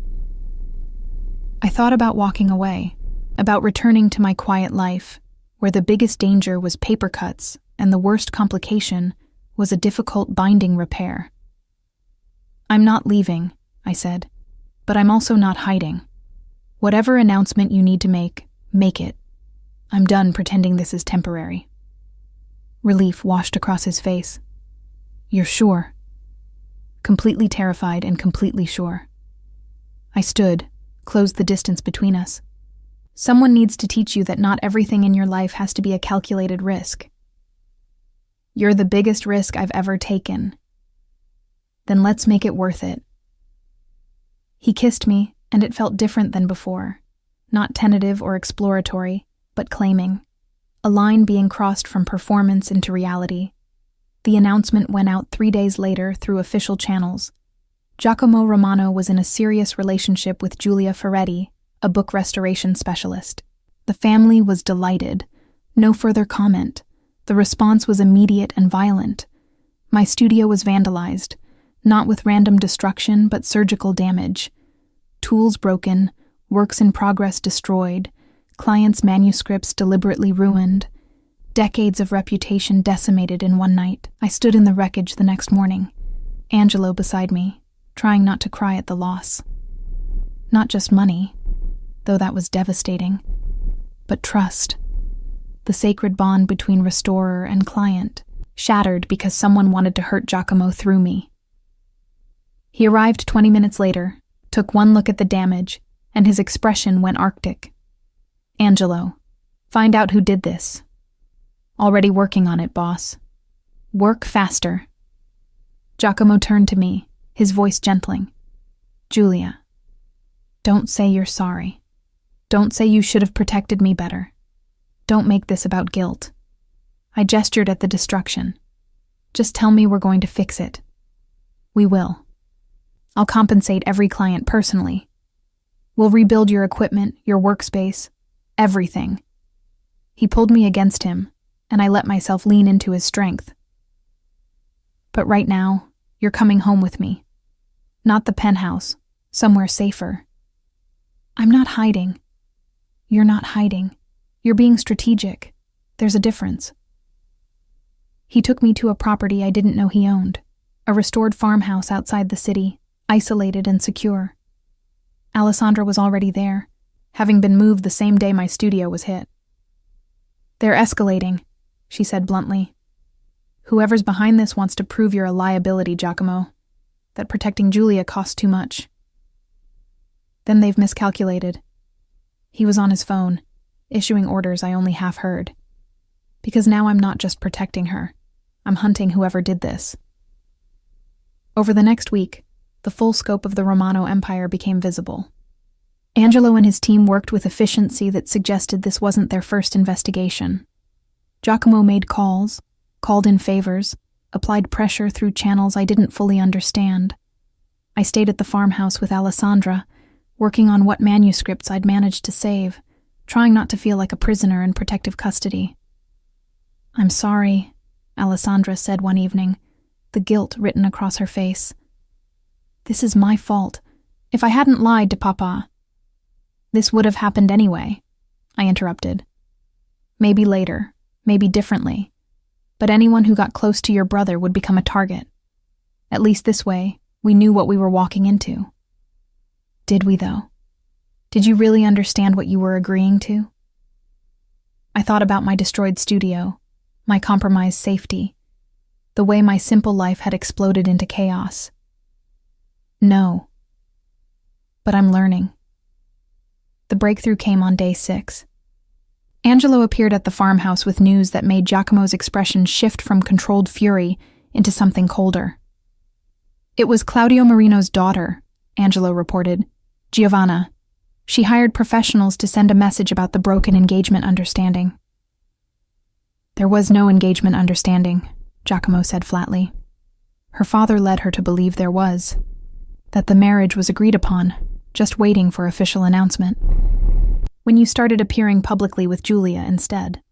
I thought about walking away, about returning to my quiet life, where the biggest danger was paper cuts and the worst complication was a difficult binding repair. I'm not leaving, I said, but I'm also not hiding. Whatever announcement you need to make it. I'm done pretending this is temporary. Relief washed across his face. You're sure? Completely terrified and completely sure. I stood, closed the distance between us. Someone needs to teach you that not everything in your life has to be a calculated risk. You're the biggest risk I've ever taken. Then let's make it worth it. He kissed me, and it felt different than before. Not tentative or exploratory, but claiming. A line being crossed from performance into reality. The announcement went out 3 days later through official channels. Giacomo Romano was in a serious relationship with Giulia Ferretti, a book restoration specialist. The family was delighted. No further comment. The response was immediate and violent. My studio was vandalized, not with random destruction, but surgical damage. Tools broken, works in progress destroyed, clients' manuscripts deliberately ruined. Decades of reputation decimated in one night. I stood in the wreckage the next morning, Angelo beside me, trying not to cry at the loss. Not just money, though that was devastating, but trust. The sacred bond between restorer and client, shattered because someone wanted to hurt Giacomo through me. He arrived 20 minutes later, took one look at the damage, and his expression went arctic. Angelo, find out who did this. Already working on it, boss. Work faster. Giacomo turned to me, his voice gentling. Giulia, don't say you're sorry. Don't say you should have protected me better. Don't make this about guilt. I gestured at the destruction. Just tell me we're going to fix it. We will. I'll compensate every client personally. We'll rebuild your equipment, your workspace, everything. He pulled me against him, and I let myself lean into his strength. But right now, you're coming home with me. Not the penthouse, somewhere safer. I'm not hiding. You're not hiding. You're being strategic. There's a difference. He took me to a property I didn't know he owned, a restored farmhouse outside the city, isolated and secure. Alessandra was already there, having been moved the same day my studio was hit. They're escalating, she said bluntly. Whoever's behind this wants to prove you're a liability, Giacomo, that protecting Giulia costs too much. Then they've miscalculated. He was on his phone, issuing orders I only half heard. Because now I'm not just protecting her, I'm hunting whoever did this. Over the next week, the full scope of the Romano Empire became visible. Angelo and his team worked with efficiency that suggested this wasn't their first investigation. Giacomo made calls, called in favors, applied pressure through channels I didn't fully understand. I stayed at the farmhouse with Alessandra, working on what manuscripts I'd managed to save, trying not to feel like a prisoner in protective custody. "I'm sorry," Alessandra said one evening, the guilt written across her face. "This is my fault. If I hadn't lied to Papa—" "This would have happened anyway," I interrupted. "Maybe later, maybe differently, but anyone who got close to your brother would become a target. At least this way, we knew what we were walking into." "Did we, though? Did you really understand what you were agreeing to?" I thought about my destroyed studio, my compromised safety, the way my simple life had exploded into chaos. No. But I'm learning. The breakthrough came on day 6. Angelo appeared at the farmhouse with news that made Giacomo's expression shift from controlled fury into something colder. "It was Claudio Marino's daughter," Angelo reported. "Giovanna. She hired professionals to send a message about the broken engagement understanding." "There was no engagement understanding," Giacomo said flatly. "Her father led her to believe there was, that the marriage was agreed upon, just waiting for official announcement. When you started appearing publicly with Giulia instead."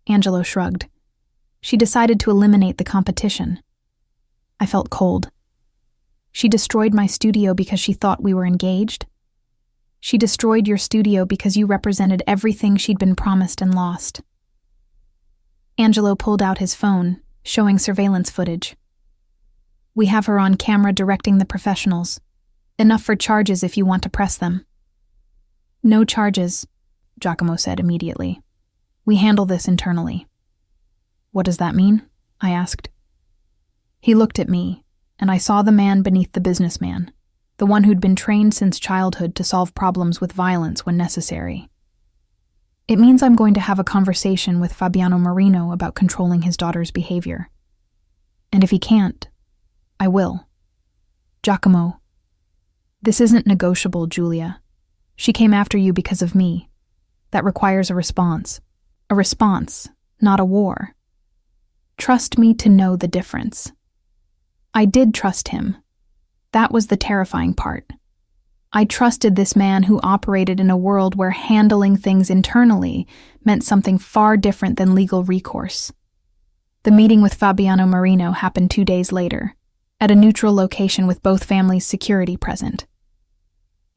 Angelo shrugged. "She decided to eliminate the competition." I felt cold. "She destroyed my studio because she thought we were engaged? She destroyed your studio because you represented everything she'd been promised and lost." Angelo pulled out his phone, showing surveillance footage. "We have her on camera directing the professionals. Enough for charges if you want to press them." "No charges," Giacomo said immediately. "We handle this internally." "What does that mean?" I asked. He looked at me, and I saw the man beneath the businessman, the one who'd been trained since childhood to solve problems with violence when necessary. "It means I'm going to have a conversation with Fabiano Marino about controlling his daughter's behavior. And if he can't, I will. Giacomo, this isn't negotiable, Giulia. She came after you because of me. That requires a response. A response, not a war. Trust me to know the difference." I did trust him. That was the terrifying part. I trusted this man who operated in a world where handling things internally meant something far different than legal recourse. The meeting with Fabiano Marino happened 2 days later, at a neutral location with both families' security present.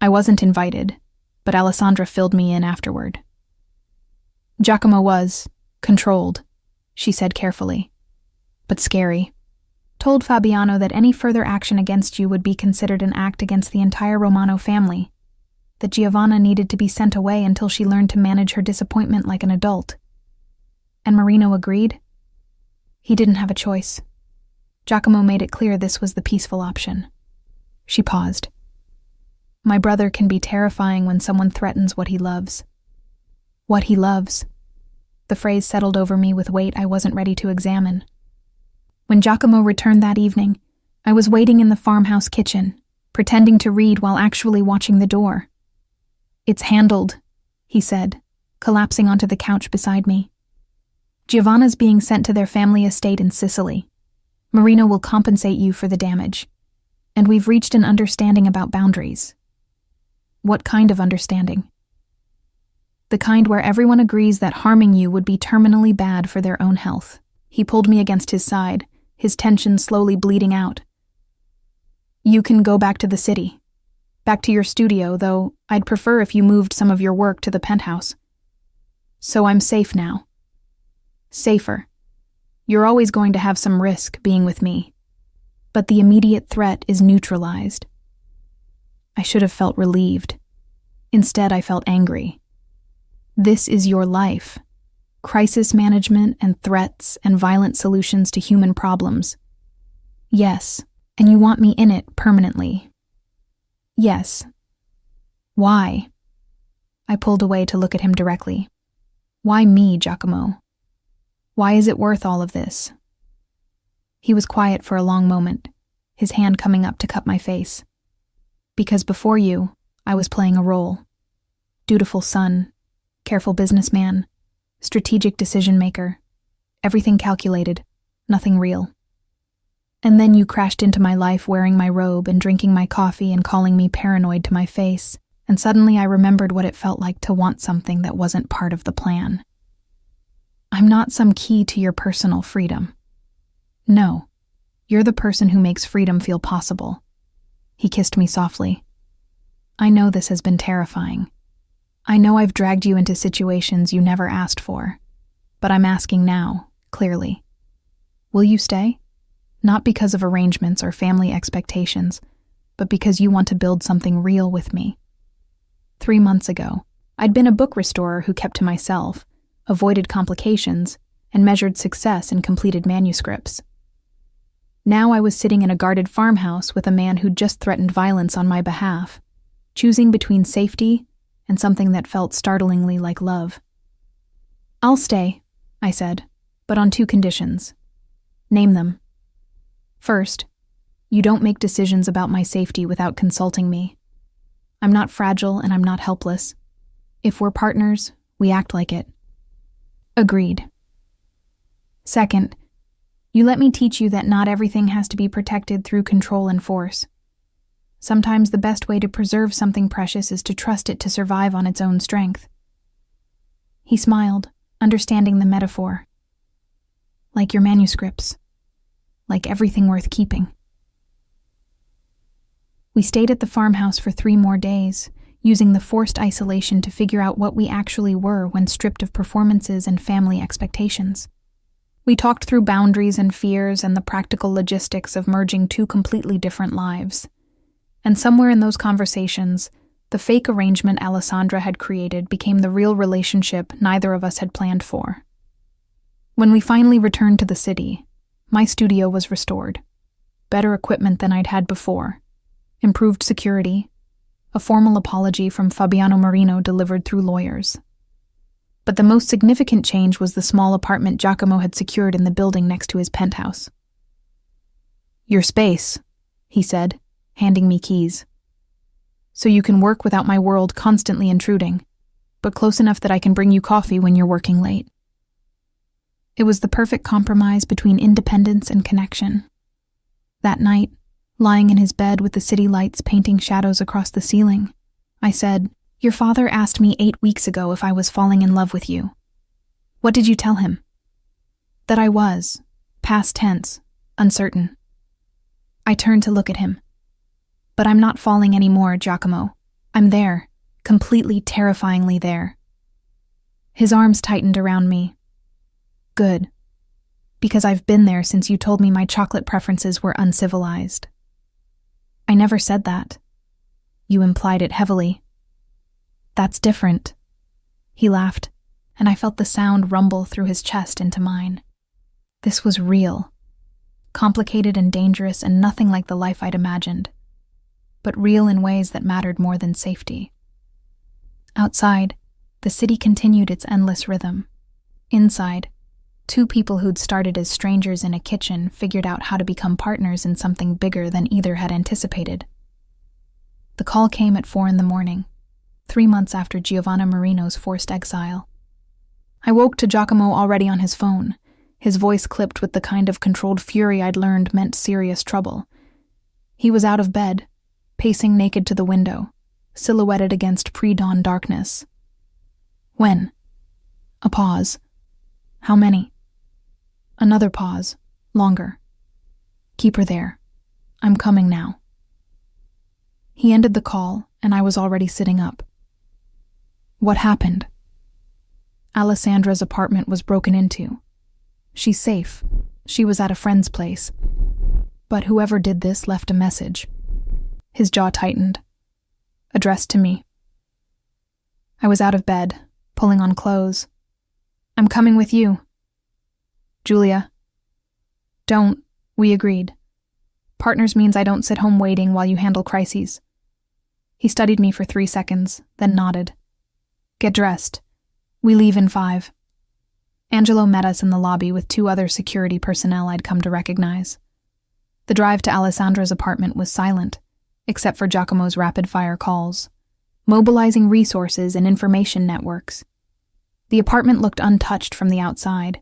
I wasn't invited, but Alessandra filled me in afterward. "Giacomo was controlled," she said carefully, "but scary. Told Fabiano that any further action against you would be considered an act against the entire Romano family, that Giovanna needed to be sent away until she learned to manage her disappointment like an adult. And Marino agreed. He didn't have a choice. Giacomo made it clear this was the peaceful option." She paused. "My brother can be terrifying when someone threatens what he loves." What he loves. The phrase settled over me with weight I wasn't ready to examine. When Giacomo returned that evening, I was waiting in the farmhouse kitchen, pretending to read while actually watching the door. "It's handled," he said, collapsing onto the couch beside me. "Giovanna's being sent to their family estate in Sicily. Marino will compensate you for the damage. And we've reached an understanding about boundaries." "What kind of understanding?" "The kind where everyone agrees that harming you would be terminally bad for their own health." He pulled me against his side, his tension slowly bleeding out. "You can go back to the city. Back to your studio, though I'd prefer if you moved some of your work to the penthouse. So I'm safe now. Safer. You're always going to have some risk being with me. But the immediate threat is neutralized." I should have felt relieved. Instead, I felt angry. This is your life. Crisis management and threats and violent solutions to human problems. Yes, and you want me in it permanently. Yes. Why? I pulled away to look at him directly. Why me, Giacomo? Why is it worth all of this? He was quiet for a long moment, his hand coming up to cup my face. Because before you, I was playing a role. Dutiful son, careful businessman, strategic decision maker, everything calculated, nothing real. And then you crashed into my life wearing my robe and drinking my coffee and calling me paranoid to my face, and suddenly I remembered what it felt like to want something that wasn't part of the plan. I'm not some key to your personal freedom. No, you're the person who makes freedom feel possible. He kissed me softly. I know this has been terrifying. I know I've dragged you into situations you never asked for, but I'm asking now, clearly. Will you stay? Not because of arrangements or family expectations, but because you want to build something real with me. 3 months ago, I'd been a book restorer who kept to myself, avoided complications, and measured success in completed manuscripts. Now I was sitting in a guarded farmhouse with a man who'd just threatened violence on my behalf, choosing between safety and something that felt startlingly like love. I'll stay, I said, but on 2 conditions. Name them. First, you don't make decisions about my safety without consulting me. I'm not fragile and I'm not helpless. If we're partners, we act like it. Agreed. Second, you let me teach you that not everything has to be protected through control and force. Sometimes the best way to preserve something precious is to trust it to survive on its own strength. He smiled, understanding the metaphor. Like your manuscripts. Like everything worth keeping. We stayed at the farmhouse for 3 more days, using the forced isolation to figure out what we actually were when stripped of performances and family expectations. We talked through boundaries and fears and the practical logistics of merging 2 completely different lives. And somewhere in those conversations, the fake arrangement Alessandra had created became the real relationship neither of us had planned for. When we finally returned to the city, my studio was restored. Better equipment than I'd had before. Improved security. A formal apology from Fabiano Marino delivered through lawyers. But the most significant change was the small apartment Giacomo had secured in the building next to his penthouse. Your space, he said, handing me keys. So you can work without my world constantly intruding, but close enough that I can bring you coffee when you're working late. It was the perfect compromise between independence and connection. That night, lying in his bed with the city lights painting shadows across the ceiling, I said, Your father asked me 8 weeks ago if I was falling in love with you. What did you tell him? That I was, past tense, uncertain. I turned to look at him. But I'm not falling anymore, Giacomo. I'm there, completely terrifyingly there. His arms tightened around me. Good. Because I've been there since you told me my chocolate preferences were uncivilized. I never said that. You implied it heavily. That's different. He laughed, and I felt the sound rumble through his chest into mine. This was real. Complicated and dangerous and nothing like the life I'd imagined. But real in ways that mattered more than safety. Outside, the city continued its endless rhythm. Inside, 2 people who'd started as strangers in a kitchen figured out how to become partners in something bigger than either had anticipated. The call came at 4 a.m, 3 months after Giovanna Marino's forced exile. I woke to Giacomo already on his phone, his voice clipped with the kind of controlled fury I'd learned meant serious trouble. He was out of bed, pacing naked to the window, silhouetted against pre-dawn darkness. When? A pause. How many? Another pause, longer. Keep her there. I'm coming now. He ended the call, and I was already sitting up. What happened? Alessandra's apartment was broken into. She's safe. She was at a friend's place. But whoever did this left a message. His jaw tightened. Addressed to me. I was out of bed, pulling on clothes. I'm coming with you. Julia. Don't. We agreed. Partners means I don't sit home waiting while you handle crises. He studied me for 3 seconds, then nodded. Get dressed. We leave in 5. Angelo met us in the lobby with 2 other security personnel I'd come to recognize. The drive to Alessandra's apartment was silent, except for Giacomo's rapid-fire calls, mobilizing resources and information networks. The apartment looked untouched from the outside.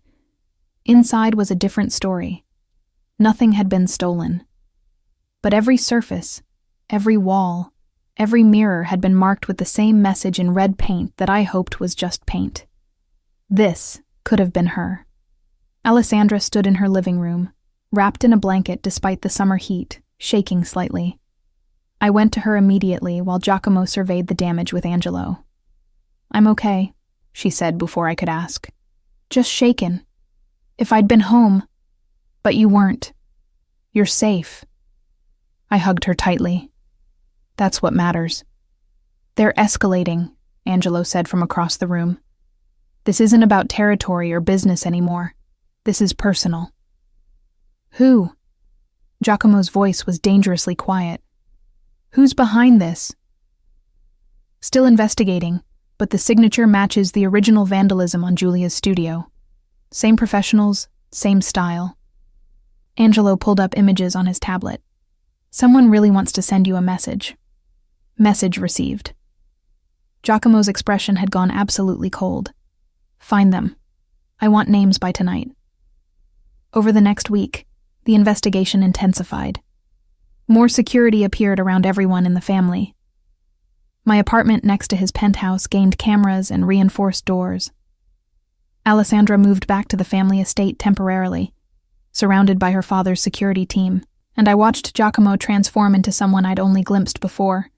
Inside was a different story. Nothing had been stolen. But every surface, every wall, every mirror had been marked with the same message in red paint that I hoped was just paint. This could have been her. Alessandra stood in her living room, wrapped in a blanket despite the summer heat, shaking slightly. I went to her immediately while Giacomo surveyed the damage with Angelo. "I'm okay," she said before I could ask. "Just shaken. If I'd been home. But you weren't. You're safe." I hugged her tightly. "That's what matters." "They're escalating," Angelo said from across the room. "This isn't about territory or business anymore. This is personal." "Who?" Giacomo's voice was dangerously quiet. "Who's behind this?" "Still investigating, but the signature matches the original vandalism on Giulia's studio. Same professionals, same style." Angelo pulled up images on his tablet. "Someone really wants to send you a message." Message received. Giacomo's expression had gone absolutely cold. "Find them. I want names by tonight." Over the next week, the investigation intensified. More security appeared around everyone in the family. My apartment next to his penthouse gained cameras and reinforced doors. Alessandra moved back to the family estate temporarily, surrounded by her father's security team, and I watched Giacomo transform into someone I'd only glimpsed before,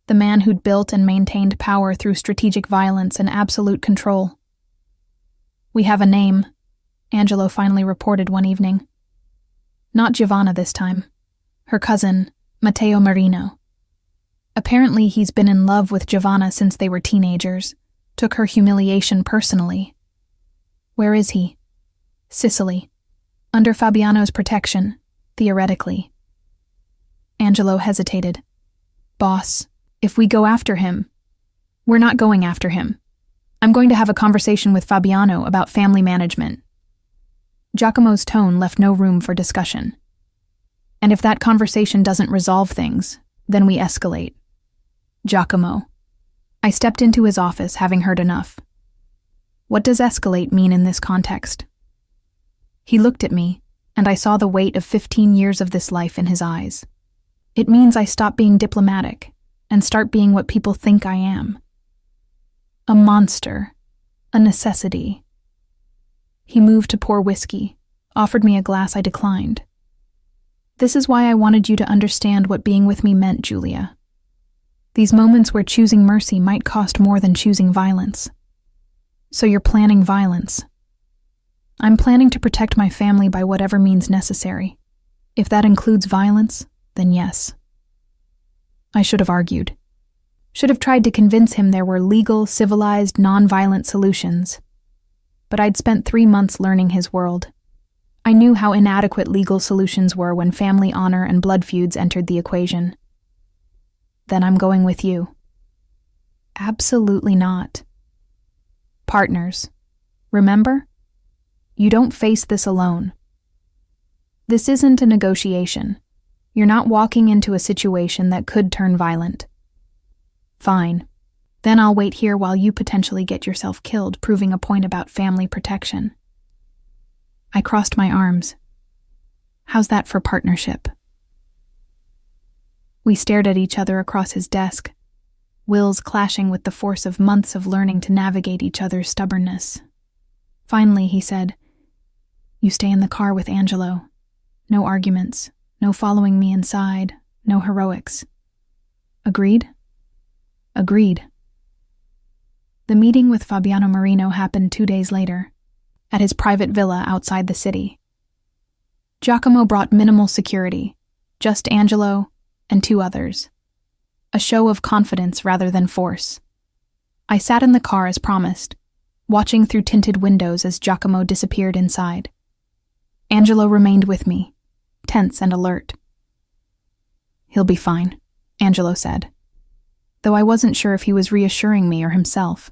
the man who'd built and maintained power through strategic violence and absolute control. "We have a name," Angelo finally reported one evening. Not Giovanna this time. Her cousin, Matteo Marino. Apparently he's been in love with Giovanna since they were teenagers, took her humiliation personally. Where is he? Sicily. Under Fabiano's protection, theoretically. Angelo hesitated. "Boss, if we go after him..." "We're not going after him. I'm going to have a conversation with Fabiano about family management." Giacomo's tone left no room for discussion. "And if that conversation doesn't resolve things, then we escalate." "Giacomo." I stepped into his office, having heard enough. "What does escalate mean in this context?" He looked at me, and I saw the weight of 15 years of this life in his eyes. "It means I stop being diplomatic and start being what people think I am. A monster. A necessity." He moved to pour whiskey, offered me a glass I declined. "This is why I wanted you to understand what being with me meant, Giulia. These moments where choosing mercy might cost more than choosing violence. So you're planning violence. I'm planning to protect my family by whatever means necessary. If that includes violence, then yes." I should have argued. Should have tried to convince him there were legal, civilized, non-violent solutions. But I'd spent 3 months learning his world. I knew how inadequate legal solutions were when family honor and blood feuds entered the equation. "Then I'm going with you." "Absolutely not." "Partners. Remember? You don't face this alone. This isn't a negotiation. You're not walking into a situation that could turn violent." "Fine. Then I'll wait here while you potentially get yourself killed, proving a point about family protection." I crossed my arms. "How's that for partnership?" We stared at each other across his desk, wills clashing with the force of months of learning to navigate each other's stubbornness. Finally, he said, "You stay in the car with Angelo. No arguments, no following me inside, no heroics. Agreed?" "Agreed." The meeting with Fabiano Marino happened 2 days later, at his private villa outside the city. Giacomo brought minimal security, just Angelo and 2 others. A show of confidence rather than force. I sat in the car as promised, watching through tinted windows as Giacomo disappeared inside. Angelo remained with me, tense and alert. "He'll be fine," Angelo said, though I wasn't sure if he was reassuring me or himself.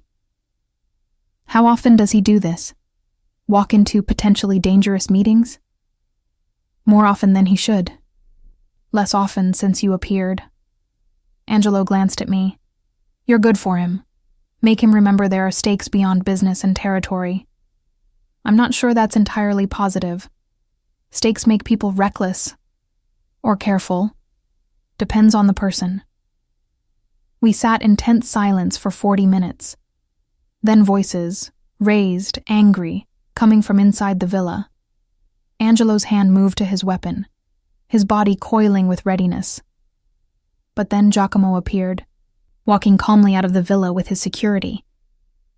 "How often does he do this? Walk into potentially dangerous meetings?" "More often than he should. Less often since you appeared." Angelo glanced at me. "You're good for him. Make him remember there are stakes beyond business and territory." "I'm not sure that's entirely positive. Stakes make people reckless. Or careful. Depends on the person. We sat in tense silence for 40 minutes. Then voices, raised, angry, coming from inside the villa. Angelo's hand moved to his weapon, his body coiling with readiness. But then Giacomo appeared, walking calmly out of the villa with his security.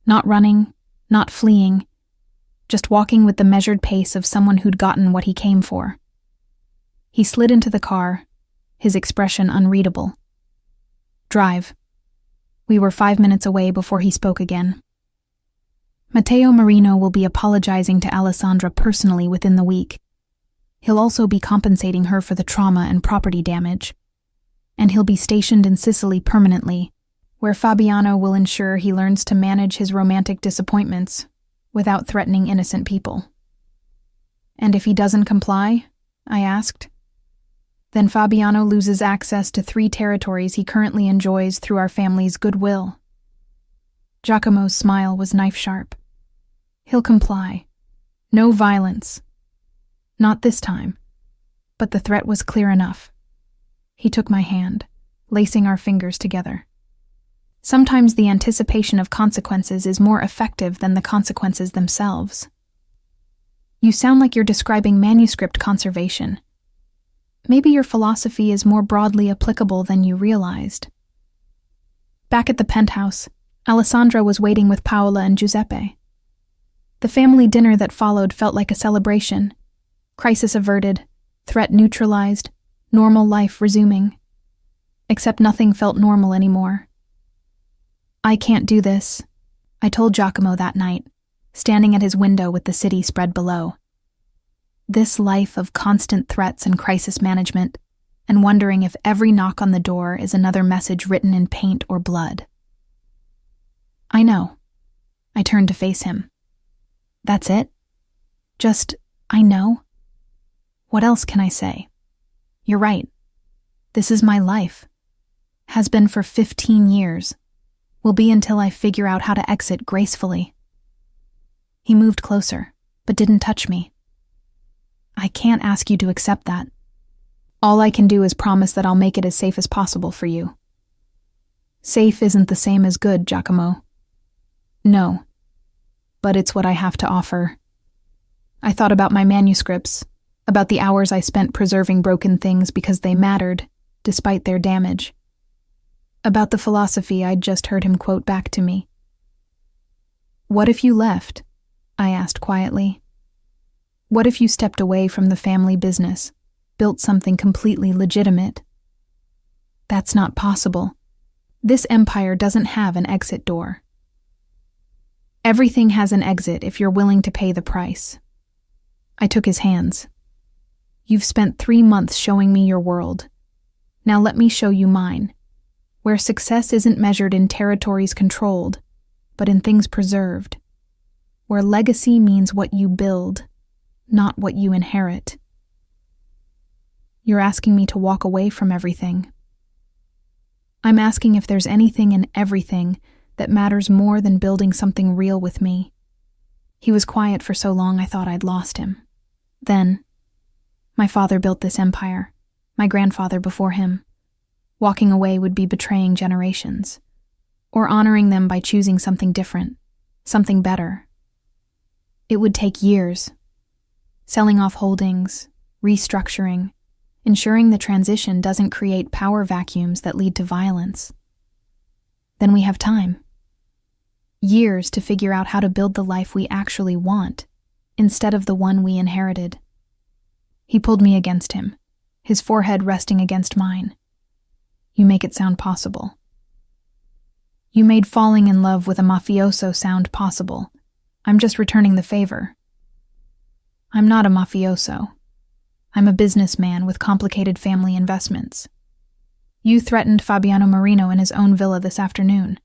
Not running, not fleeing, just walking with the measured pace of someone who'd gotten what he came for. He slid into the car, his expression unreadable. Drive. We were 5 minutes away before he spoke again. Matteo Marino will be apologizing to Alessandra personally within the week. He'll also be compensating her for the trauma and property damage. And he'll be stationed in Sicily permanently, where Fabiano will ensure he learns to manage his romantic disappointments without threatening innocent people. And if he doesn't comply, I asked, then Fabiano loses access to 3 territories he currently enjoys through our family's goodwill. Giacomo's smile was knife-sharp. He'll comply. No violence. Not this time. But the threat was clear enough. He took my hand, lacing our fingers together. Sometimes the anticipation of consequences is more effective than the consequences themselves. You sound like you're describing manuscript conservation. Maybe your philosophy is more broadly applicable than you realized. Back at the penthouse, Alessandra was waiting with Paola and Giuseppe. The family dinner that followed felt like a celebration. Crisis averted, threat neutralized, normal life resuming. Except nothing felt normal anymore. I can't do this, I told Giacomo that night, standing at his window with the city spread below. This life of constant threats and crisis management, and wondering if every knock on the door is another message written in paint or blood. I know. I turned to face him. That's it? Just, I know? What else can I say? You're right. This is my life. Has been for 15 years. Will be until I figure out how to exit gracefully. He moved closer, but didn't touch me. I can't ask you to accept that. All I can do is promise that I'll make it as safe as possible for you. Safe isn't the same as good, Giacomo. No, but it's what I have to offer. I thought about my manuscripts, about the hours I spent preserving broken things because they mattered, despite their damage. About the philosophy I'd just heard him quote back to me. What if you left? I asked quietly. What if you stepped away from the family business, built something completely legitimate? That's not possible. This empire doesn't have an exit door. Everything has an exit if you're willing to pay the price. I took his hands. You've spent 3 months showing me your world. Now let me show you mine, where success isn't measured in territories controlled, but in things preserved, where legacy means what you build, not what you inherit. You're asking me to walk away from everything. I'm asking if there's anything and everything that matters more than building something real with me. He was quiet for so long I thought I'd lost him. Then, my father built this empire, my grandfather before him. Walking away would be betraying generations, or honoring them by choosing something different, something better. It would take years. Selling off holdings, restructuring, ensuring the transition doesn't create power vacuums that lead to violence. Then we have time. Years to figure out how to build the life we actually want, instead of the one we inherited. He pulled me against him, his forehead resting against mine. You make it sound possible. You made falling in love with a mafioso sound possible. I'm just returning the favor. I'm not a mafioso. I'm a businessman with complicated family investments. You threatened Fabiano Marino in his own villa this afternoon.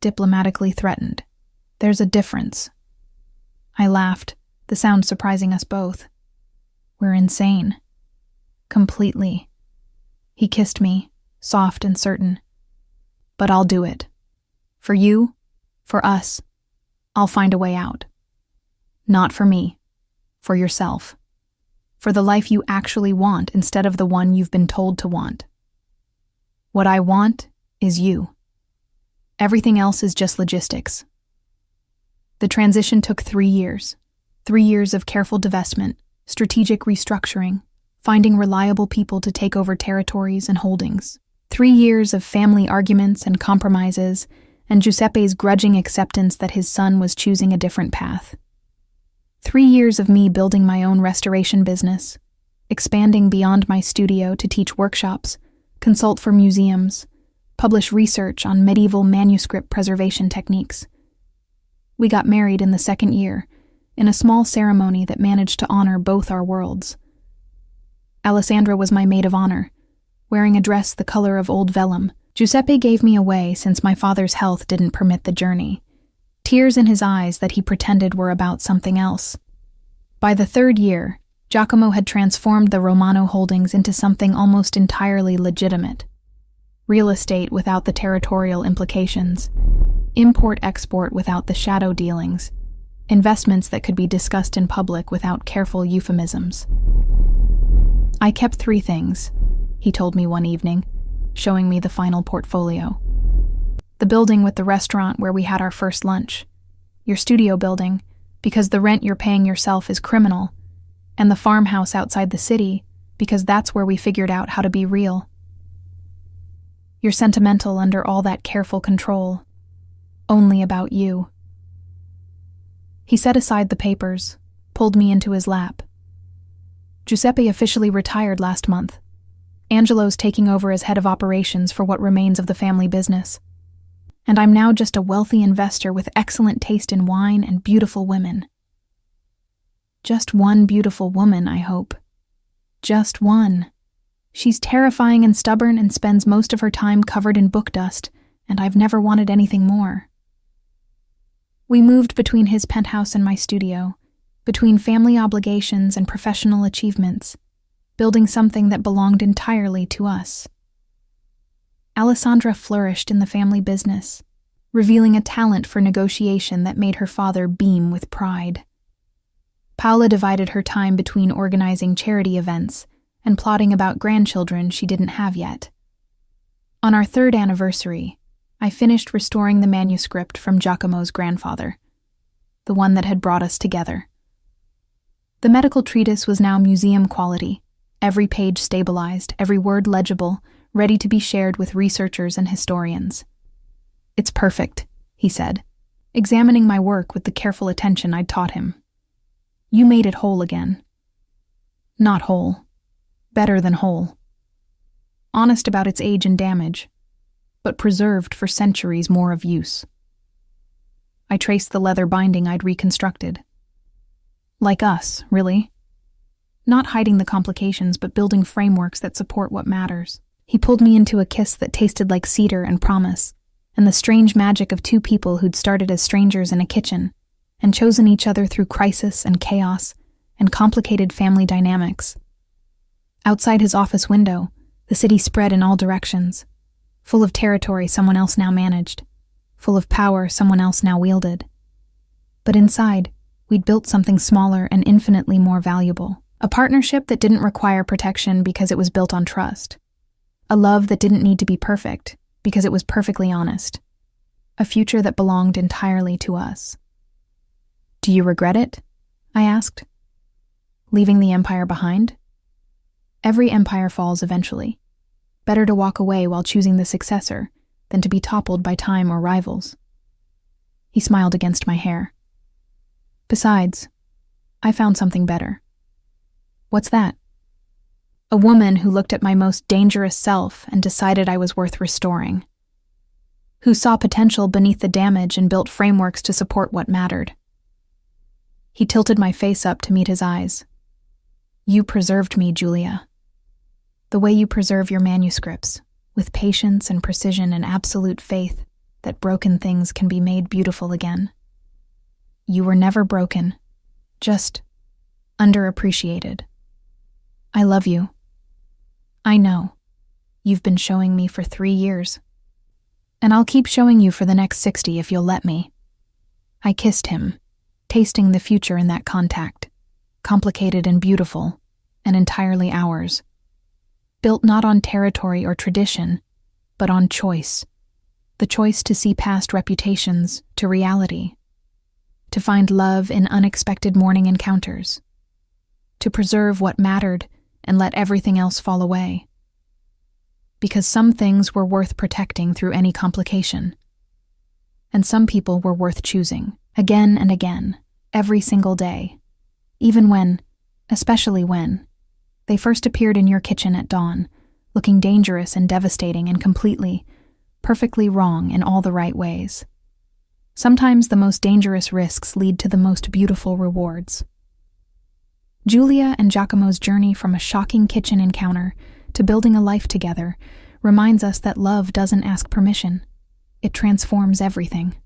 Diplomatically threatened. There's a difference. I laughed, the sound surprising us both. We're insane. Completely. He kissed me, soft and certain. But I'll do it. For you, for us, I'll find a way out. Not for me, for yourself. for the life you actually want instead of the one you've been told to want. What I want is you. Everything else is just logistics. The transition took 3 years. 3 years of careful divestment, strategic restructuring, finding reliable people to take over territories and holdings. 3 years of family arguments and compromises, and Giuseppe's grudging acceptance that his son was choosing a different path. 3 years of me building my own restoration business, expanding beyond my studio to teach workshops, consult for museums, publish research on medieval manuscript preservation techniques. We got married in the 2nd year, in a small ceremony that managed to honor both our worlds. Alessandra was my maid of honor, wearing a dress the color of old vellum. Giuseppe gave me away since my father's health didn't permit the journey, tears in his eyes that he pretended were about something else. By the 3rd year, Giacomo had transformed the Romano holdings into something almost entirely legitimate. Real estate without the territorial implications, import-export without the shadow dealings, investments that could be discussed in public without careful euphemisms. I kept 3 things, he told me one evening, showing me the final portfolio. The building with the restaurant where we had our first lunch, your studio building, because the rent you're paying yourself is criminal, and the farmhouse outside the city, because that's where we figured out how to be real. You're sentimental under all that careful control, only about you. He set aside the papers, pulled me into his lap. Giuseppe officially retired last month. Angelo's taking over as head of operations for what remains of the family business. And I'm now just a wealthy investor with excellent taste in wine and beautiful women. Just one beautiful woman, I hope. Just one. She's terrifying and stubborn and spends most of her time covered in book dust, and I've never wanted anything more. We moved between his penthouse and my studio, between family obligations and professional achievements, building something that belonged entirely to us. Alessandra flourished in the family business, revealing a talent for negotiation that made her father beam with pride. Paola divided her time between organizing charity events and plotting about grandchildren she didn't have yet. On our 3rd anniversary, I finished restoring the manuscript from Giacomo's grandfather, the one that had brought us together. The medical treatise was now museum quality, every page stabilized, every word legible, ready to be shared with researchers and historians. "It's perfect," he said, examining my work with the careful attention I'd taught him. "You made it whole again." Not whole. Better than whole. Honest about its age and damage, but preserved for centuries more of use. I traced the leather binding I'd reconstructed. Like us, really. Not hiding the complications, but building frameworks that support what matters. He pulled me into a kiss that tasted like cedar and promise, and the strange magic of 2 people who'd started as strangers in a kitchen, and chosen each other through crisis and chaos and complicated family dynamics. Outside his office window, the city spread in all directions, full of territory someone else now managed, full of power someone else now wielded. But inside, we'd built something smaller and infinitely more valuable. A partnership that didn't require protection because it was built on trust. A love that didn't need to be perfect because it was perfectly honest. A future that belonged entirely to us. "Do you regret it?" I asked. "Leaving the empire behind?" Every empire falls eventually. Better to walk away while choosing the successor than to be toppled by time or rivals. He smiled against my hair. "Besides, I found something better." "What's that?" "A woman who looked at my most dangerous self and decided I was worth restoring. Who saw potential beneath the damage and built frameworks to support what mattered." He tilted my face up to meet his eyes. "You preserved me, Julia. The way you preserve your manuscripts, with patience and precision and absolute faith that broken things can be made beautiful again. You were never broken, just underappreciated. I love you. I know. You've been showing me for 3 years. And I'll keep showing you for the next 60 if you'll let me." I kissed him, tasting the future in that contact, complicated and beautiful, and entirely ours. Built not on territory or tradition, but on choice. The choice to see past reputations to reality. To find love in unexpected morning encounters. To preserve what mattered and let everything else fall away. Because some things were worth protecting through any complication. And some people were worth choosing, again and again, every single day. Even when, especially when, they first appeared in your kitchen at dawn, looking dangerous and devastating and completely, perfectly wrong in all the right ways. Sometimes the most dangerous risks lead to the most beautiful rewards. Giulia and Giacomo's journey from a shocking kitchen encounter to building a life together reminds us that love doesn't ask permission. It transforms everything.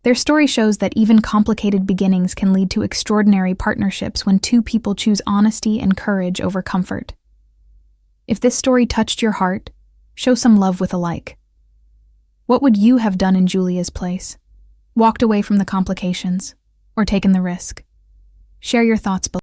Their story shows that even complicated beginnings can lead to extraordinary partnerships when two people choose honesty and courage over comfort. If this story touched your heart, show some love with a like. What would you have done in Giulia's place? Walked away from the complications, or taken the risk? Share your thoughts below.